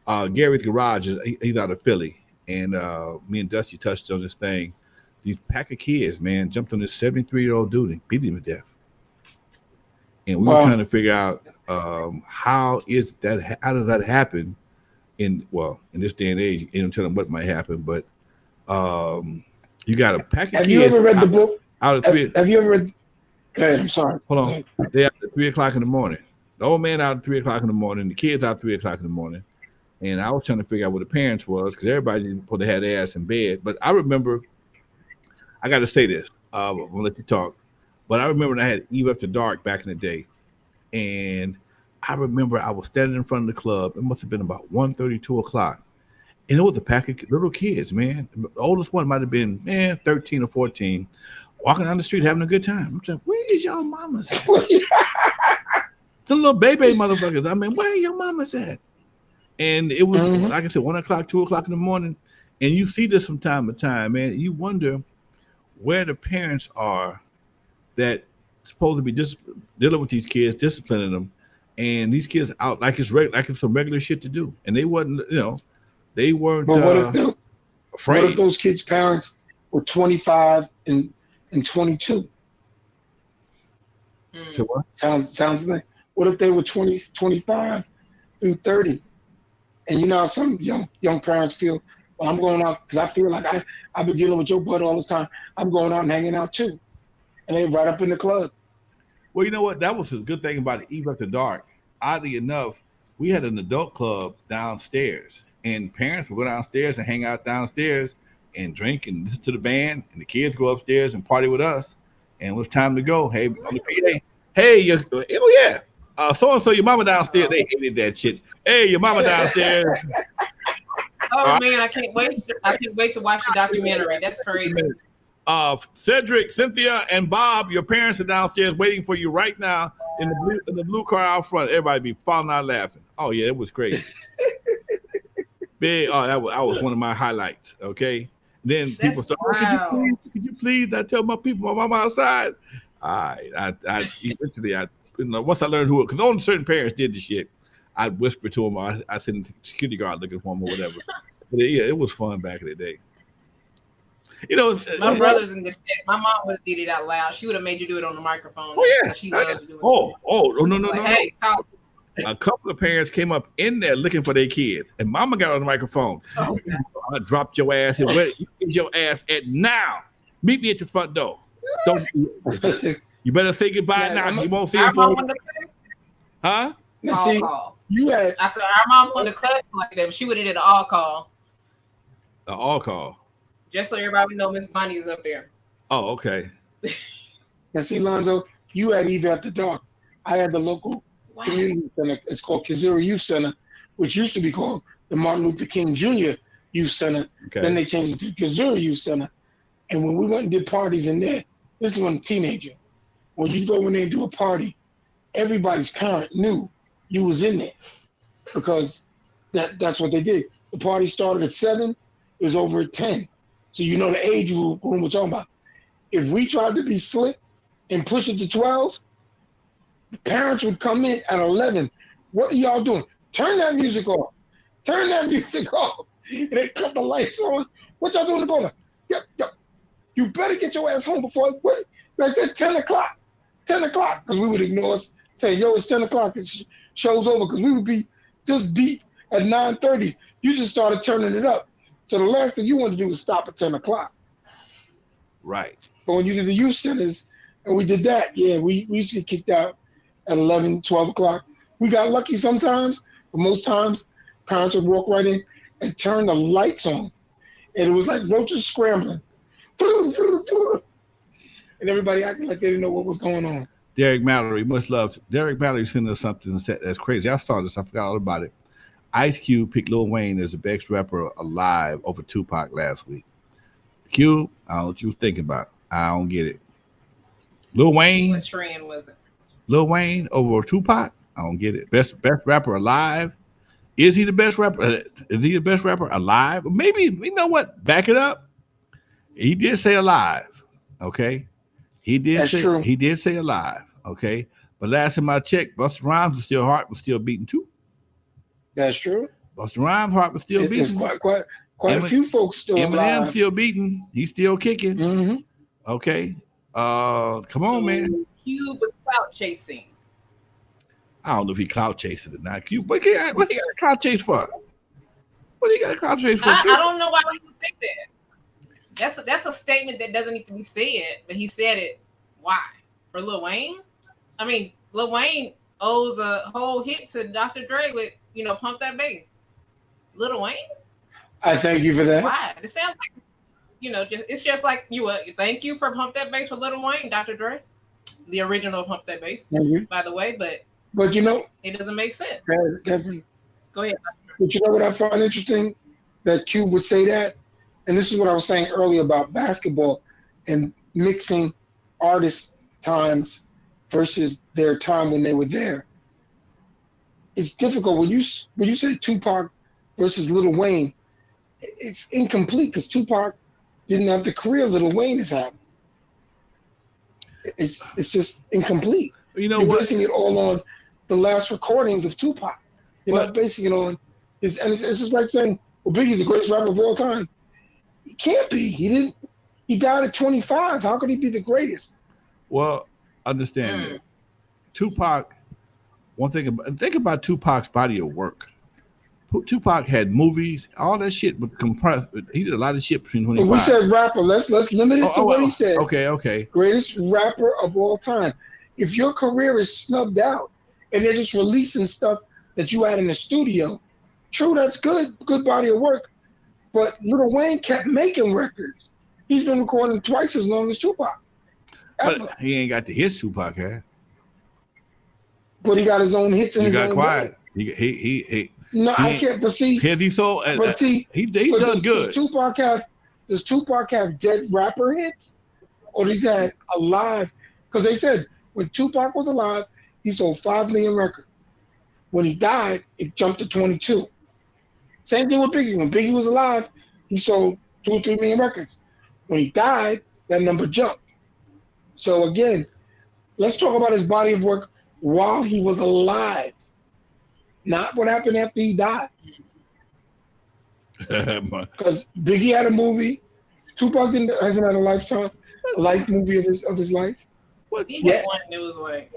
Gary's Garage. He's out of Philly, and me and Dusty touched on this thing. These pack of kids, man, jumped on this 73-year-old dude and beat him to death. And we were trying to figure out how does that happen in this day and age? You don't tell them what might happen, but you got a pack of kids. Have you ever read the book? Have you ever read? Go ahead, I'm sorry. Hold on. They out at 3:00 in the morning. The old man out at 3:00 in the morning. The kids out at 3:00 in the morning. And I was trying to figure out what the parents was because everybody didn't put their ass in bed. But I remember, I got to say this. I'm going to let you talk. But I remember when I had Eve After Dark back in the day. And I remember I was standing in front of the club. It must have been about 1:30, 2:00. And it was a pack of little kids, man. The oldest one might have been, 13 or 14. walking down the street having a good time. I'm saying, where is y'all mamas at? The little baby motherfuckers. I mean, where are your mamas at? And it was, like I said, 1 o'clock, 2 o'clock in the morning. And you see this from time to time, man. You wonder where the parents are that supposed to be just dealing with these kids, disciplining them, and these kids out like it's some regular shit to do. And they wasn't, they weren't But afraid. What if those kids' parents were 25 and 22? So what? Sounds like. What if they were 25 through 30? And some young parents feel, well, I'm going out because I feel like I've been dealing with your butt all this time. I'm going out and hanging out too. And they right up in the club. Well, you know what? That was the good thing about Eve After Dark. Oddly enough, we had an adult club downstairs, and parents would go downstairs and hang out downstairs and drink and listen to the band, and the kids go upstairs and party with us. And it was time to go. Hey, on the PA, hey, oh yeah, so-and-so, your mama downstairs. They hated that shit. Hey, your mama downstairs. Oh man, I can't wait to watch the documentary. That's crazy. Cedric, Cynthia, and Bob, your parents are downstairs waiting for you right now in the blue car out front. Everybody be falling out laughing. Oh yeah, it was crazy. Big. Oh, that was one of my highlights. Okay. Then people start. Oh, could you please not tell my people my mama outside? I eventually once I learned who, because only certain parents did the shit, I'd whisper to them. I send the security guard looking for them or whatever. But yeah, it was fun back in the day. My brother's in the chat. My mom would have did it out loud. She would have made you do it on the microphone. Oh yeah, she loves to do it. No. Hey, a couple of parents came up in there looking for their kids, and mama got on the microphone. Oh, I dropped your ass. And where is your ass at now? Meet me at the front door. Don't you better say goodbye now. You won't see him for huh? See, you had. I said our mom won the class like that. But she would have did an all call. An all call. Just so everybody know Miss Bonnie is up there. Oh, okay. Now see, Lonzo, you had Eve After Dark. I had the local community center. It's called Kazura Youth Center, which used to be called the Martin Luther King Jr. Youth Center. Okay. Then they changed it to Kazura Youth Center. And when we went and did parties in there, this is when I'm a teenager. When you go in there and do a party, everybody's parent knew you was in there because that's what they did. The party started at 7, it was over at 10. So you know the age group we're talking about. If we tried to be slick and push it to 12, the parents would come in at 11. What are y'all doing? Turn that music off. Turn that music off. And they cut the lights on. What y'all doing in the corner? Yep. You better get your ass home before what? I said 10 o'clock. 10 o'clock. Because we would ignore us, say, yo, it's 10 o'clock. It's show's over. Because we would be just deep at 9:30. You just started turning it up. So the last thing you want to do is stop at 10 o'clock. Right. But when you did the youth centers, and we did that, yeah, we used to get kicked out at 11, 12 o'clock. We got lucky sometimes, but most times, parents would walk right in and turn the lights on. And it was like roaches scrambling. And everybody acting like they didn't know what was going on. Derek Mallory, much love. Derek Mallory sent us something that's crazy. I saw this. I forgot all about it. Ice Cube picked Lil Wayne as the best rapper alive over Tupac last week. Cube, I don't know what you was thinking about. I don't get it. Lil Wayne. What strand was it? Lil Wayne over Tupac? I don't get it. Best rapper alive? Is he the best rapper? Is he the best rapper alive? Maybe, you know what? Back it up. He did say alive. Okay. He did say alive. Okay. But last time I checked, Busta Rhymes' heart was still beating too. That's true. Busta Rhymes' heart was still beating. Quite a few folks still alive. Eminem still beating. He's still kicking. Mm-hmm. Okay. Come on, man. Cube was clout chasing. I don't know if he clout chasing or not. Cube, what he got a clout chase for? What he got a clout chase for? I don't know why he would say that. That's a statement that doesn't need to be said, but he said it. Why? For Lil Wayne? I mean, Lil Wayne owes a whole hit to Dr. Dre with, Pump That Bass. Lil Wayne? I thank you for that. Why? It sounds like, it's just like thank you for Pump That Bass for Lil Wayne, Dr. Dre. The original Pump That Bass, by the way, but it doesn't make sense. Definitely. Go ahead. But you know what I find interesting? That Cube would say that, and this is what I was saying earlier about basketball and mixing artist times versus their time when they were there. It's difficult when you say Tupac versus Lil Wayne. It's incomplete because Tupac didn't have the career Lil Wayne has had. It's just incomplete. You're basing it all on the last recordings of Tupac. You're not basing it on his, and it's just like saying, well, Biggie's the greatest rapper of all time. He can't be. He died at 25. How could he be the greatest? Well, understand that Tupac. Think about Tupac's body of work. Tupac had movies, all that shit was compressed. He did a lot of shit between 25. But we said rapper. Let's limit it to what he said. Okay. Greatest rapper of all time. If your career is snubbed out and they're just releasing stuff that you had in the studio, true, that's good body of work. But Lil Wayne kept making records. He's been recording twice as long as Tupac. But he ain't got the hits Tupac had. But he got his own hits in his own quiet. Way. He No, I can't. But see, he done good. Does Tupac have dead rapper hits, or does he have alive? Because they said when Tupac was alive, he sold 5 million records. When he died, it jumped to 22. Same thing with Biggie. When Biggie was alive, he sold 2 or 3 million records. When he died, that number jumped. So again, let's talk about his body of work while he was alive. Not what happened after he died. Because Biggie had a movie. Tupac hasn't had a life movie of his life. He had one that was like,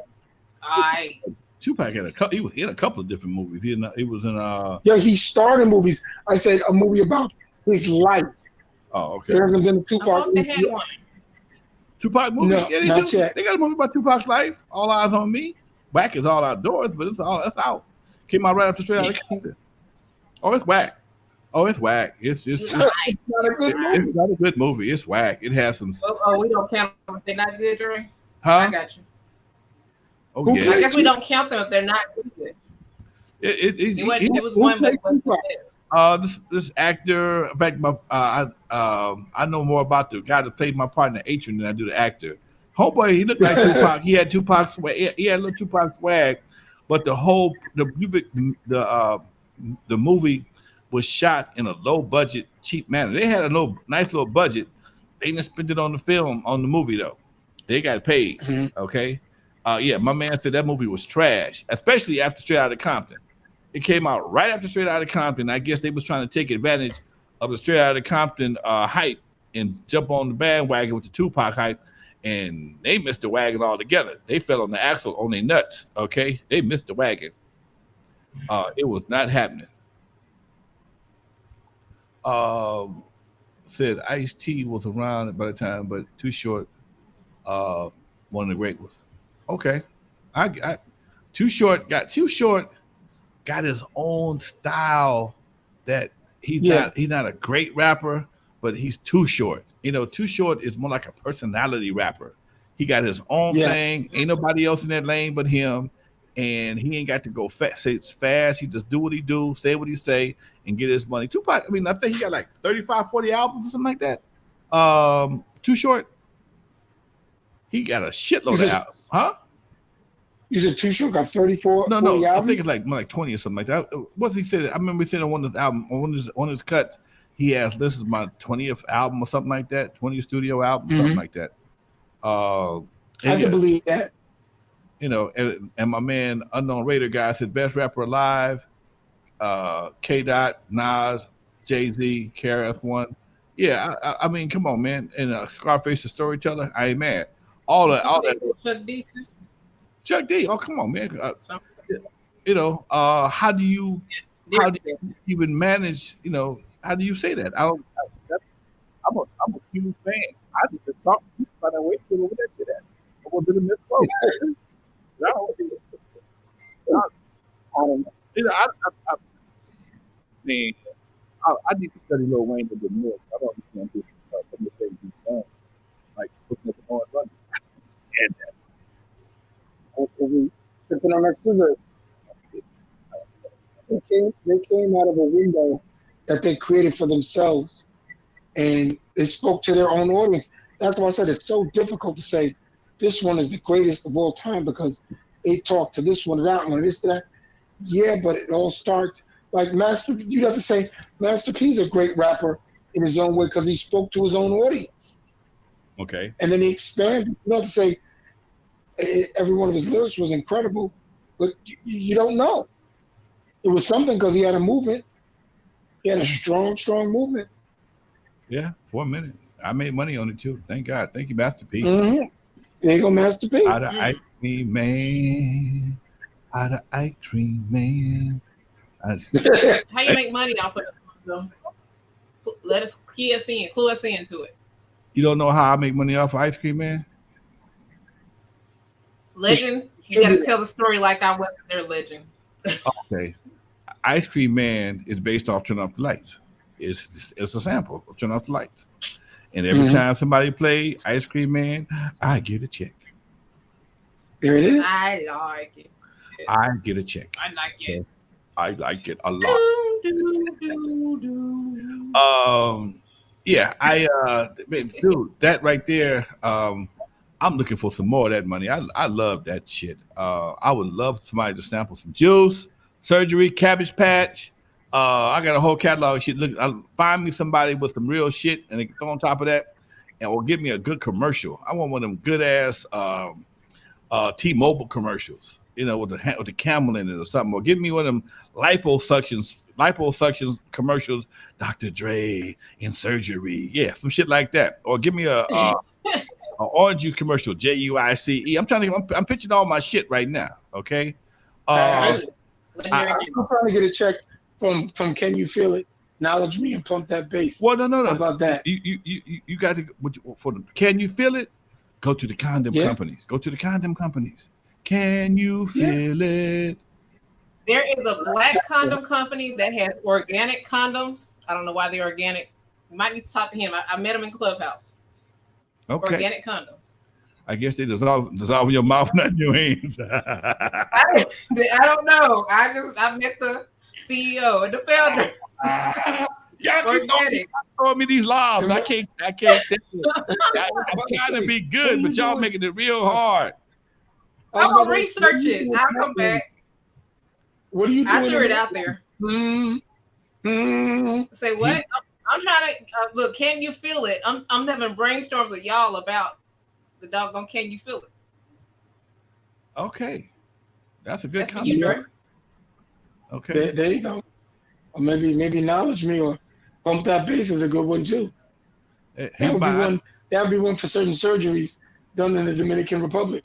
Tupac had he was in a couple of different movies. He was in Yeah, he starred in movies. I said a movie about his life. Oh, okay. There hasn't been a Tupac movie. They had one. Tupac movie? No, yeah, not yet. They got a movie about Tupac's life. All Eyes on Me. Whack is all outdoors, but that's out. Came out right after Straight Outta Compton. Oh, it's whack. It's not a good movie. It's not a good movie. It's whack. It has some. Oh, we don't count them if they're not good, Dre? Huh? I got you. Oh, yeah. I guess we don't count them if they're not good. It was one, but this actor. In fact, I know more about the guy that played my part in the Atrium than I do the actor. Homeboy, he looked like Tupac. He had Tupac swag. He had a little Tupac swag, but the movie was shot in a low budget, cheap manner. They had a nice little budget. They didn't spend it on the film, on the movie though. They got paid. Mm-hmm. Okay. Yeah, my man said that movie was trash, especially after Straight Outta Compton. It came out right after Straight Outta Compton. I guess they was trying to take advantage of the Straight Outta Compton hype and jump on the bandwagon with the Tupac hype, and they missed the wagon altogether. They fell on the axle on their nuts. Okay, they missed the wagon. It was not happening. Said Ice-T was around by the time, but Too Short, one of the great ones. Okay, I got Too Short got his own style that he's not a great rapper, but he's Too Short. Too Short is more like a personality rapper. He got his own thing. Ain't nobody else in that lane but him, and he ain't got to go fast. Say it's fast. He just do what he do, say what he say, and get his money. Tupac, I think he got like 35, 40 albums or something like that. Too Short, he got a shitload of albums. Huh? You said Too Short got 34? No, albums? I think it's like 20 or something like that. What's he said? I remember he said on one of his album, on his cuts, he has, this is my 20th album or something like that, 20th studio album, something like that. I can believe that. And my man, Unknown Raider guy, said best rapper alive, K-Dot, Nas, Jay-Z, KRS-One. Yeah, I mean, come on, man. And Scarface the Storyteller, I ain't mad. All that. Chuck D too. Chuck D. Oh, come on, man. How do you even manage? How do you say that? I'm a huge fan. I just been talking to you about that way to over that shit at. I want to miss I don't know. I need to study Lil Wayne a bit more. I don't understand this some of the things he's done, like looking at the North London. And is he sipping on that scissor? They came out of a window that they created for themselves, and they spoke to their own audience. That's why I said it's so difficult to say this one is the greatest of all time because they talk to this one, that one, this, that. Yeah, but it all starts like Master. You'd have to say Master P is a great rapper in his own way because he spoke to his own audience. Okay. And then he expanded. You have to say every one of his lyrics was incredible, but you don't know. It was something because he had a movement. He had a strong movement. Yeah, for a minute. I made money on it too. Thank God. Thank you, Master P. Mm-hmm. There you go, Master P. Out of ice cream man. Out of ice cream man. How you make money off of it? Let us clue us into it. You don't know how I make money off of ice cream man? Legend, you got to tell the story like I wasn't their legend. Okay. Ice Cream Man is based off Turn Off the Lights. It's a sample of Turn Off the Lights. And every time somebody play Ice Cream Man, I get a check. There it is. I like it. I get a check. I like it. I like it a lot. Yeah, dude, that right there, I'm looking for some more of that money. I love that shit. I would love somebody to sample some Juice, Surgery, Cabbage Patch. I got a whole catalog of shit. Look, find me somebody with some real shit, and they can throw on top of that, or give me a good commercial. I want one of them good ass T-Mobile commercials, you know, with the camel in it or something. Or give me one of them liposuction commercials, Dr. Dre in surgery, yeah, some shit like that. Or give me a orange juice commercial, JUICE. I'm pitching all my shit right now. Okay. I'm trying to get a check from Can You Feel It? Knowledge Me and Pump That Bass. Well, no. How about that? You got to for the Can You Feel It? Go to the condom companies. Go to the condom companies. Can you feel it? There is a black condom company that has organic condoms. I don't know why they're organic. You might need to talk to him. I met him in Clubhouse. Okay. Organic condoms. I guess they dissolve in your mouth, not in your hands. I don't know. I met the CEO and the founder. Y'all keep throwing me these lobs. I can't tell you. I'm trying to be good, but y'all making it real hard. I'm gonna research it. I'll come back. What are you doing? I threw it out there. Say what? I'm trying to look. Can you feel it? I'm having brainstorms with y'all about the doggone. Can you feel it? Okay, that's a good comment. Okay, there you go. Or maybe Knowledge Me or Pump That Bass is a good one too. That would be one for certain surgeries done in the Dominican Republic.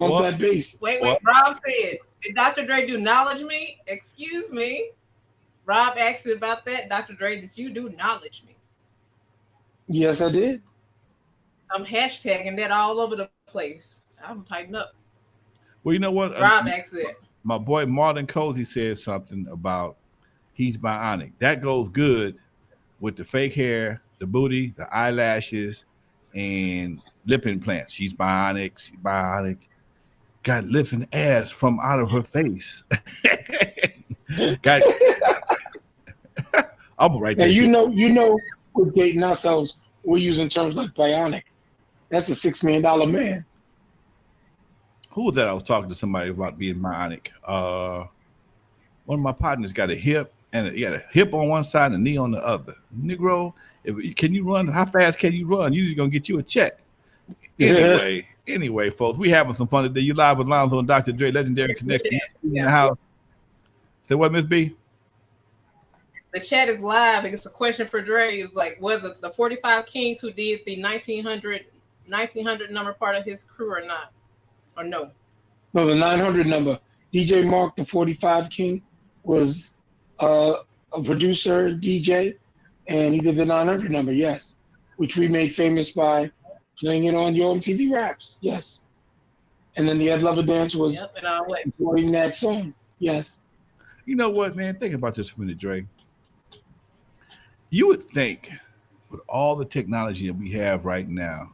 Pump That Bass. Wait. Rob said, did Dr. Dre do Knowledge Me? Excuse me. Rob asked me about that. Dr. Dre, did you do Knowledge Me? Yes, I did. I'm hashtagging that all over the place. I'm tighten up. Well, you know what? Rob asked that. My boy Marlon Cozy said something about he's bionic. That goes good with the fake hair, the booty, the eyelashes, and lip implants. She's bionic. Got lips and ass from out of her face. I'm right there. You know, we're dating ourselves. We're using terms like bionic. That's a $6 million man. Who was that? I was talking to somebody about being bionic. One of my partners got a hip and a hip on one side and a knee on the other. Negro, can you run? How fast can you run? You're gonna get you a check. Anyway, folks, we having some fun today. You live with Lonzo and Dr. Dre, Legendary Connection in the house. Say what, Miss B? The chat is live. It's a question for Dre. It's like, was it the 45 Kings who did the 1900 number part of his crew or not? Or no? No, the 900 number. DJ Mark, the 45 King, was a producer, DJ, and he did the 900 number, yes, which we made famous by playing it on your MTV Raps, yes. And then the Ed Lover Dance was recording that song, yes. You know what, man? Think about this for a minute, Dre. You would think with all the technology that we have right now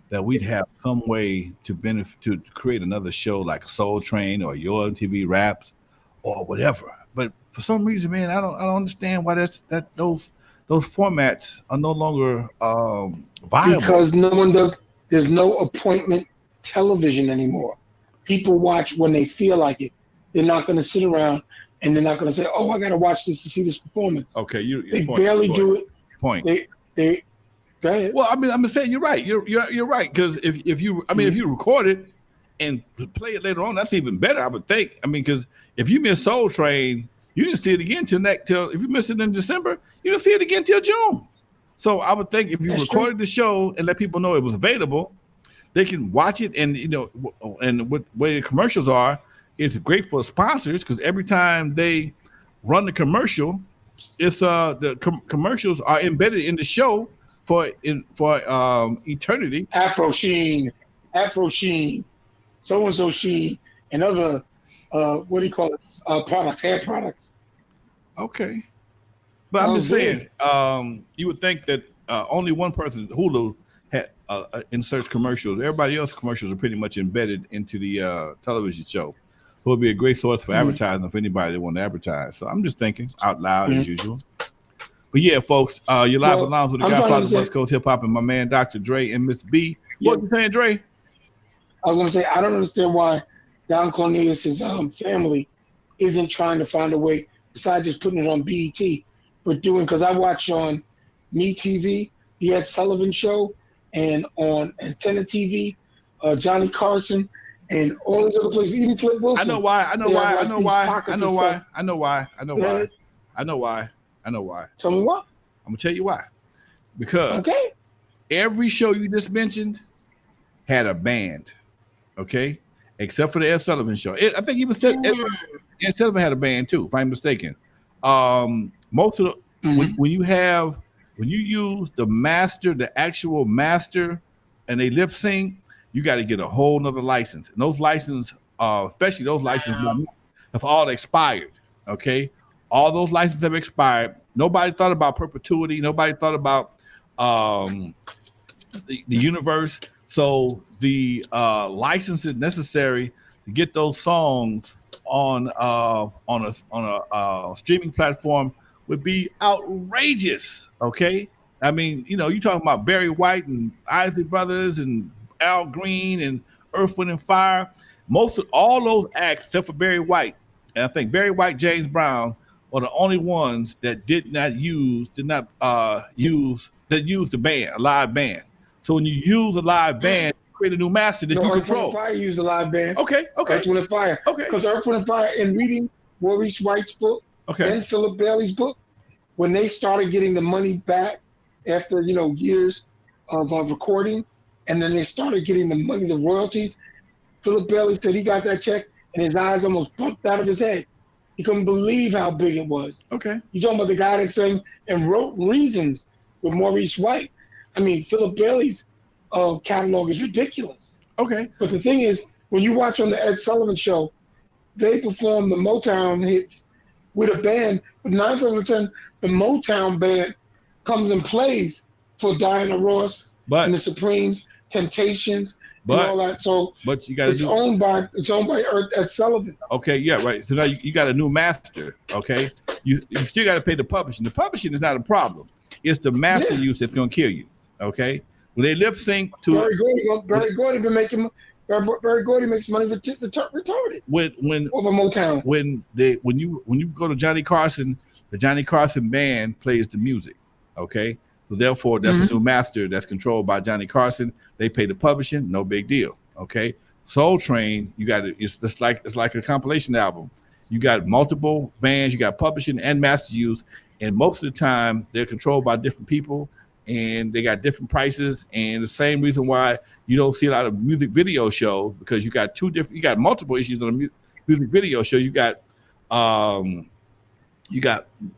that we'd have some way to benefit to create another show like Soul Train or Your MTV Raps or whatever. But for some reason, man, I don't understand why those those formats are no longer viable. Because there's no appointment television anymore. People watch when they feel like it. They're not going to sit around and they're not going to say, "Oh, I got to watch this to see this performance." Okay, they barely do it. Point. They go ahead. Well, I mean, I'm saying you're right. You're right, because if you record it and play it later on, that's even better, I would think. I mean, because if you miss Soul Train, you didn't see it again till if you missed it in December, you didn't see it again till June. So I would think if you recorded the show and let people know it was available, they can watch it. And and what way the commercials are, it's great for sponsors, because every time they run the commercial, it's commercials are embedded in the show for eternity. Afro Sheen, so and so Sheen, and other what do you call it? Products, hair products. Okay. But I'm just saying, you would think that only one person, Hulu, had inserts commercials. Everybody else's commercials are pretty much embedded into the television show. So it'd be a great source for advertising if anybody want to advertise. So I'm just thinking out loud as usual. But yeah, folks, you're live with Lonzo, the Godfather of West Coast Hip Hop, and my man Dr. Dre and Miss B. What you saying, Dre? I was going to say, I don't understand why Don Cornelius' family isn't trying to find a way, besides just putting it on BET, but because I watch on MeTV, the Ed Sullivan Show, and on Antenna TV, Johnny Carson, and all these other places, even Flip Wilson. I know why. Tell me why. I'm gonna tell you why. Because every show you just mentioned had a band, okay? Except for the Ed Sullivan Show. I think even Ed Sullivan had a band too, if I'm mistaken. Most of the when you use the actual master, and they lip sync, you got to get a whole nother license. And those licenses, especially those licenses, have all expired. Okay, all those licenses have expired. Nobody thought about perpetuity. Nobody thought about the universe. So the licenses necessary to get those songs on a streaming platform would be outrageous. Okay, I mean, you're talking about Barry White and Isley Brothers and Al Green and Earth, Wind and Fire. Most of all those acts, except for Barry White, and I think Barry White, James Brown, are the only ones that did not use the band, a live band. So when you use a live band, create a new master that you control. Earth, Wind & Fire used a live band. Okay. Earth, Wind & Fire. Okay. Because Earth, Wind & Fire, in reading Maurice Wright's book and Philip Bailey's book, when they started getting the money back after years of recording, and then they started getting the money, the royalties, Philip Bailey said he got that check and his eyes almost bumped out of his head. He couldn't believe how big it was. Okay. You're talking about the guy that sang and wrote Reasons with Maurice Wright. I mean, Philip Bailey's catalog is ridiculous. Okay. But the thing is, when you watch on the Ed Sullivan Show, they perform the Motown hits with a band. But 9 times out of 10, the Motown band comes and plays for Diana Ross and the Supremes, Temptations, and all that. So, but you got it's owned by Ed Sullivan. Okay, yeah, right. So now you got a new master. Okay, you still got to pay the publishing. The publishing is not a problem. It's the master use that's going to kill you. Okay, when they lip sync to Berry Gordy makes money for retarded. When over Motown. When you go to Johnny Carson, the Johnny Carson band plays the music. Okay, so therefore that's a new master that's controlled by Johnny Carson. They pay the publishing, no big deal. Okay, Soul Train, you got it. It's like a compilation album. You got multiple bands, you got publishing and master use, and most of the time they're controlled by different people, and they got different prices. And the same reason why you don't see a lot of music video shows, because you got multiple issues on a music video show. You got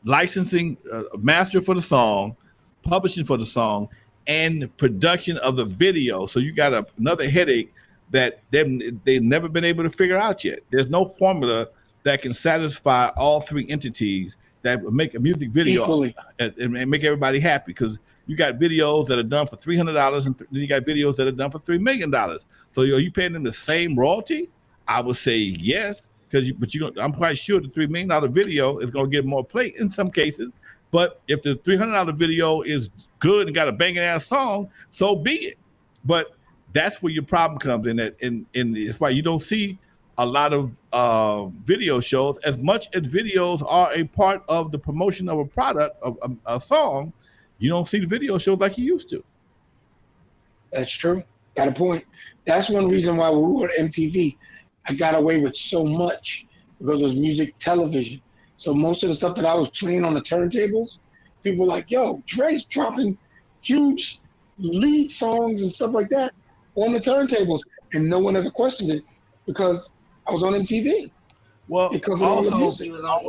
licensing, master for the song, publishing for the song, and production of the video. So you got another headache that they've never been able to figure out yet. There's no formula that can satisfy all three entities that would make a music video and make everybody happy, because you got videos that are done for $300 and then you got videos that are done for $3 million. So are you paying them the same royalty? I would say yes, I'm quite sure the $3 million video is going to get more play in some cases But if the $300 video is good and got a banging ass song, so be it. But that's where your problem comes in. And it's why you don't see a lot of video shows as much as videos are a part of the promotion of a product, of a song. You don't see the video shows like you used to. That's true. Got a point. That's one reason why we were MTV. I got away with so much because it was music television. So most of the stuff that I was playing on the turntables, people were like, yo, Dre's dropping huge lead songs and stuff like that on the turntables. And no one ever questioned it because I was on MTV. Well, because of all the music. Back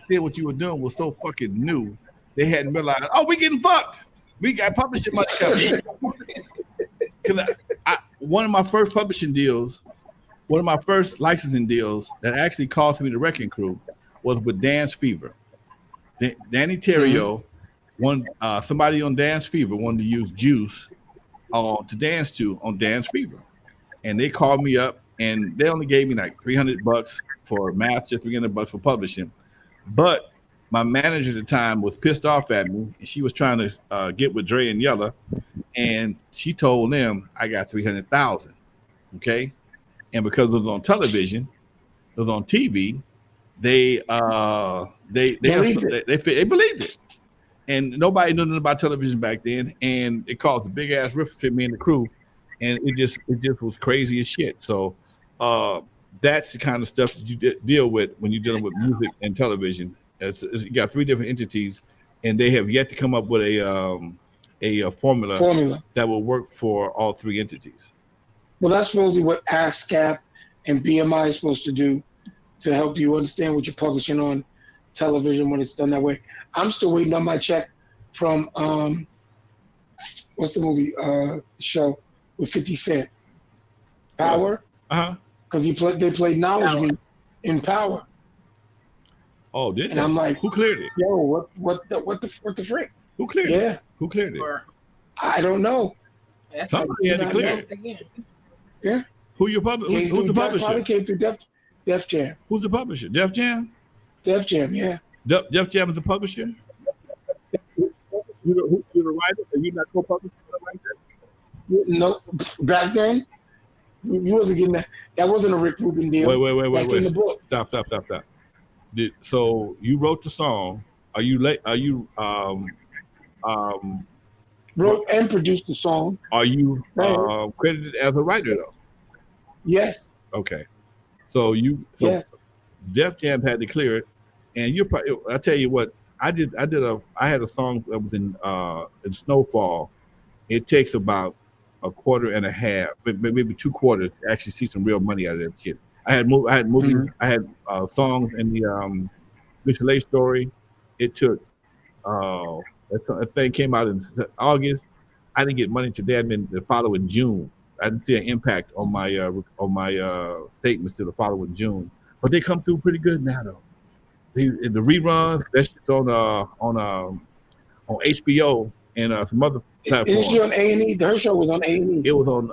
then what you were doing was so fucking new. They hadn't realized, oh, we getting fucked. We got publishing money coming. One of my first publishing deals, one of my first licensing deals that actually cost me the Wrecking Crew was with Dance Fever. Danny Terrio, somebody on Dance Fever wanted to use Juice to dance to on Dance Fever. And they called me up and they only gave me like $300 for master, $300 for publishing. But my manager at the time was pissed off at me and she was trying to get with Dre and Yella. And she told them I got $300,000. Okay. And because it was on television, it was on TV, they believed it. And nobody knew nothing about television back then. And it caused a big ass rift between me and the crew. And it just was crazy as shit. So that's the kind of stuff that you deal with when you're dealing with music and television. You got three different entities, and they have yet to come up with a formula that will work for all three entities. Well, that's supposedly what ASCAP and BMI is supposed to do to help you understand what you're publishing on television when it's done that way. I'm still waiting on my check from what's the movie show with 50 Cent? Power. Because they played Knowledge Me in Power. Oh, did and they? I'm like, who cleared it? Yo, what the frick? Who cleared it? Who cleared it? I don't know. Somebody had to clear it. Yeah. Who's the publisher? Probably came through Def Jam. Who's the publisher? Def Jam? Def Jam, yeah. Def Jam is the publisher? You're the writer? Are you not co-publisher like that? No, back then, you wasn't getting that. That wasn't a Rick Rubin deal. Wait. In the book. Stop. So you wrote the song. Are you wrote and produced the song? Are you credited as a writer though? Yes. Okay. So yes. Def Jam had to clear it, and you probably. I tell you what, I had a song that was in Snowfall. It takes about a quarter and a half, maybe 2 quarters to actually see some real money out of that shit. I had movies, Mm-hmm. I had songs in the Michelet story. It took that thing came out in August. I didn't get money to admin the following June. I didn't see an impact on my statements to the following June, but they come through pretty good now though. The reruns, that shit's on HBO and some other platforms. Is she on A&E? Her show was on A&E. It was on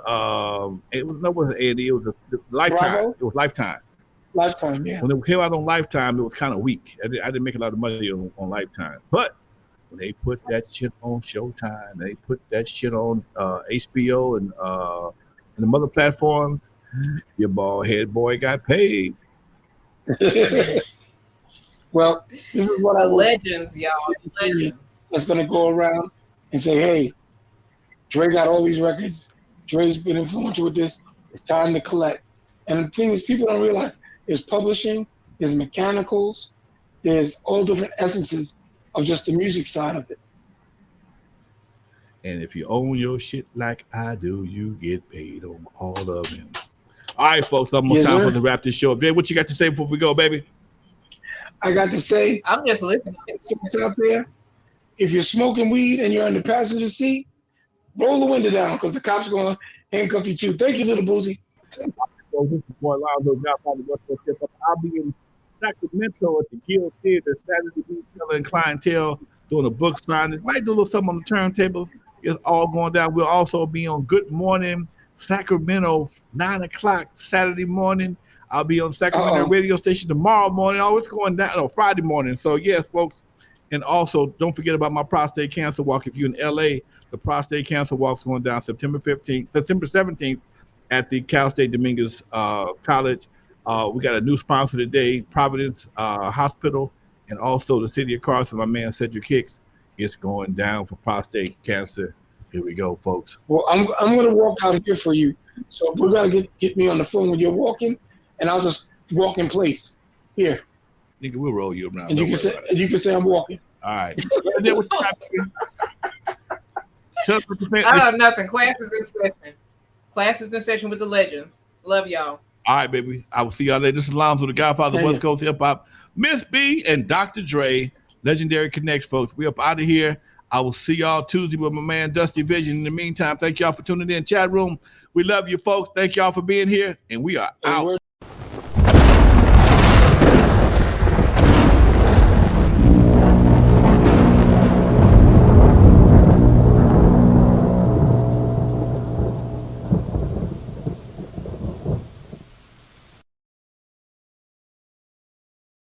it wasn't A&E. It was Lifetime. Bravo? It was Lifetime. Lifetime, yeah. When it came out on Lifetime, it was kind of weak. I didn't make a lot of money on Lifetime, but when they put that shit on Showtime, they put that shit on HBO and the other platforms, your bald head boy got paid. Well, this is what legends, y'all. Legends. That's gonna go around and say, hey, Dre got all these records. Dre's been influential with this. It's time to collect. And the thing is, people don't realize there's publishing, there's mechanicals, there's all different essences of just the music side of it. And if you own your shit like I do, you get paid on all of them. All right, folks, almost time for to wrap this show up. Jay, what you got to say before we go, baby? I got to say, I'm just listening. Folks out there, if you're smoking weed and you're in the passenger seat, roll the window down because the cops are going to handcuff you too. Thank you, Little Boozy. So this is boy Lonzo. I'll be in Sacramento at the Guild Theater Saturday Beach Teller and Clientele doing a book signing. Might do a little something on the turntables. It's all going down. We'll also be on Good Morning Sacramento, 9 o'clock Saturday morning. I'll be on Sacramento radio station tomorrow morning. Oh, it's going down on Friday morning. So yes, folks, And also, don't forget about my prostate cancer walk. If you're in LA, the prostate cancer walk's going down September 17th at the Cal State Dominguez College. We got a new sponsor today, Providence Hospital, and also the city of Carson. My man Cedric Hicks is going down for prostate cancer. Here we go, folks. Well, I'm gonna walk out here for you. So we're gonna get me on the phone when you're walking, and I'll just walk in place here. Nigga, we'll roll you around. And you can say I'm walking. All right. What you got, I have nothing. Class is in session. Class is in session with the legends. Love y'all. All right, baby. I will see y'all later. This is Lonzo, the Godfather of West Coast Hip Hop. Miss B and Dr. Dre, Legendary Connects, folks. We up out of here. I will see y'all Tuesday with my man Dusty Vision. In the meantime, thank y'all for tuning in. Chat room. We love you, folks. Thank y'all for being here, and we are out.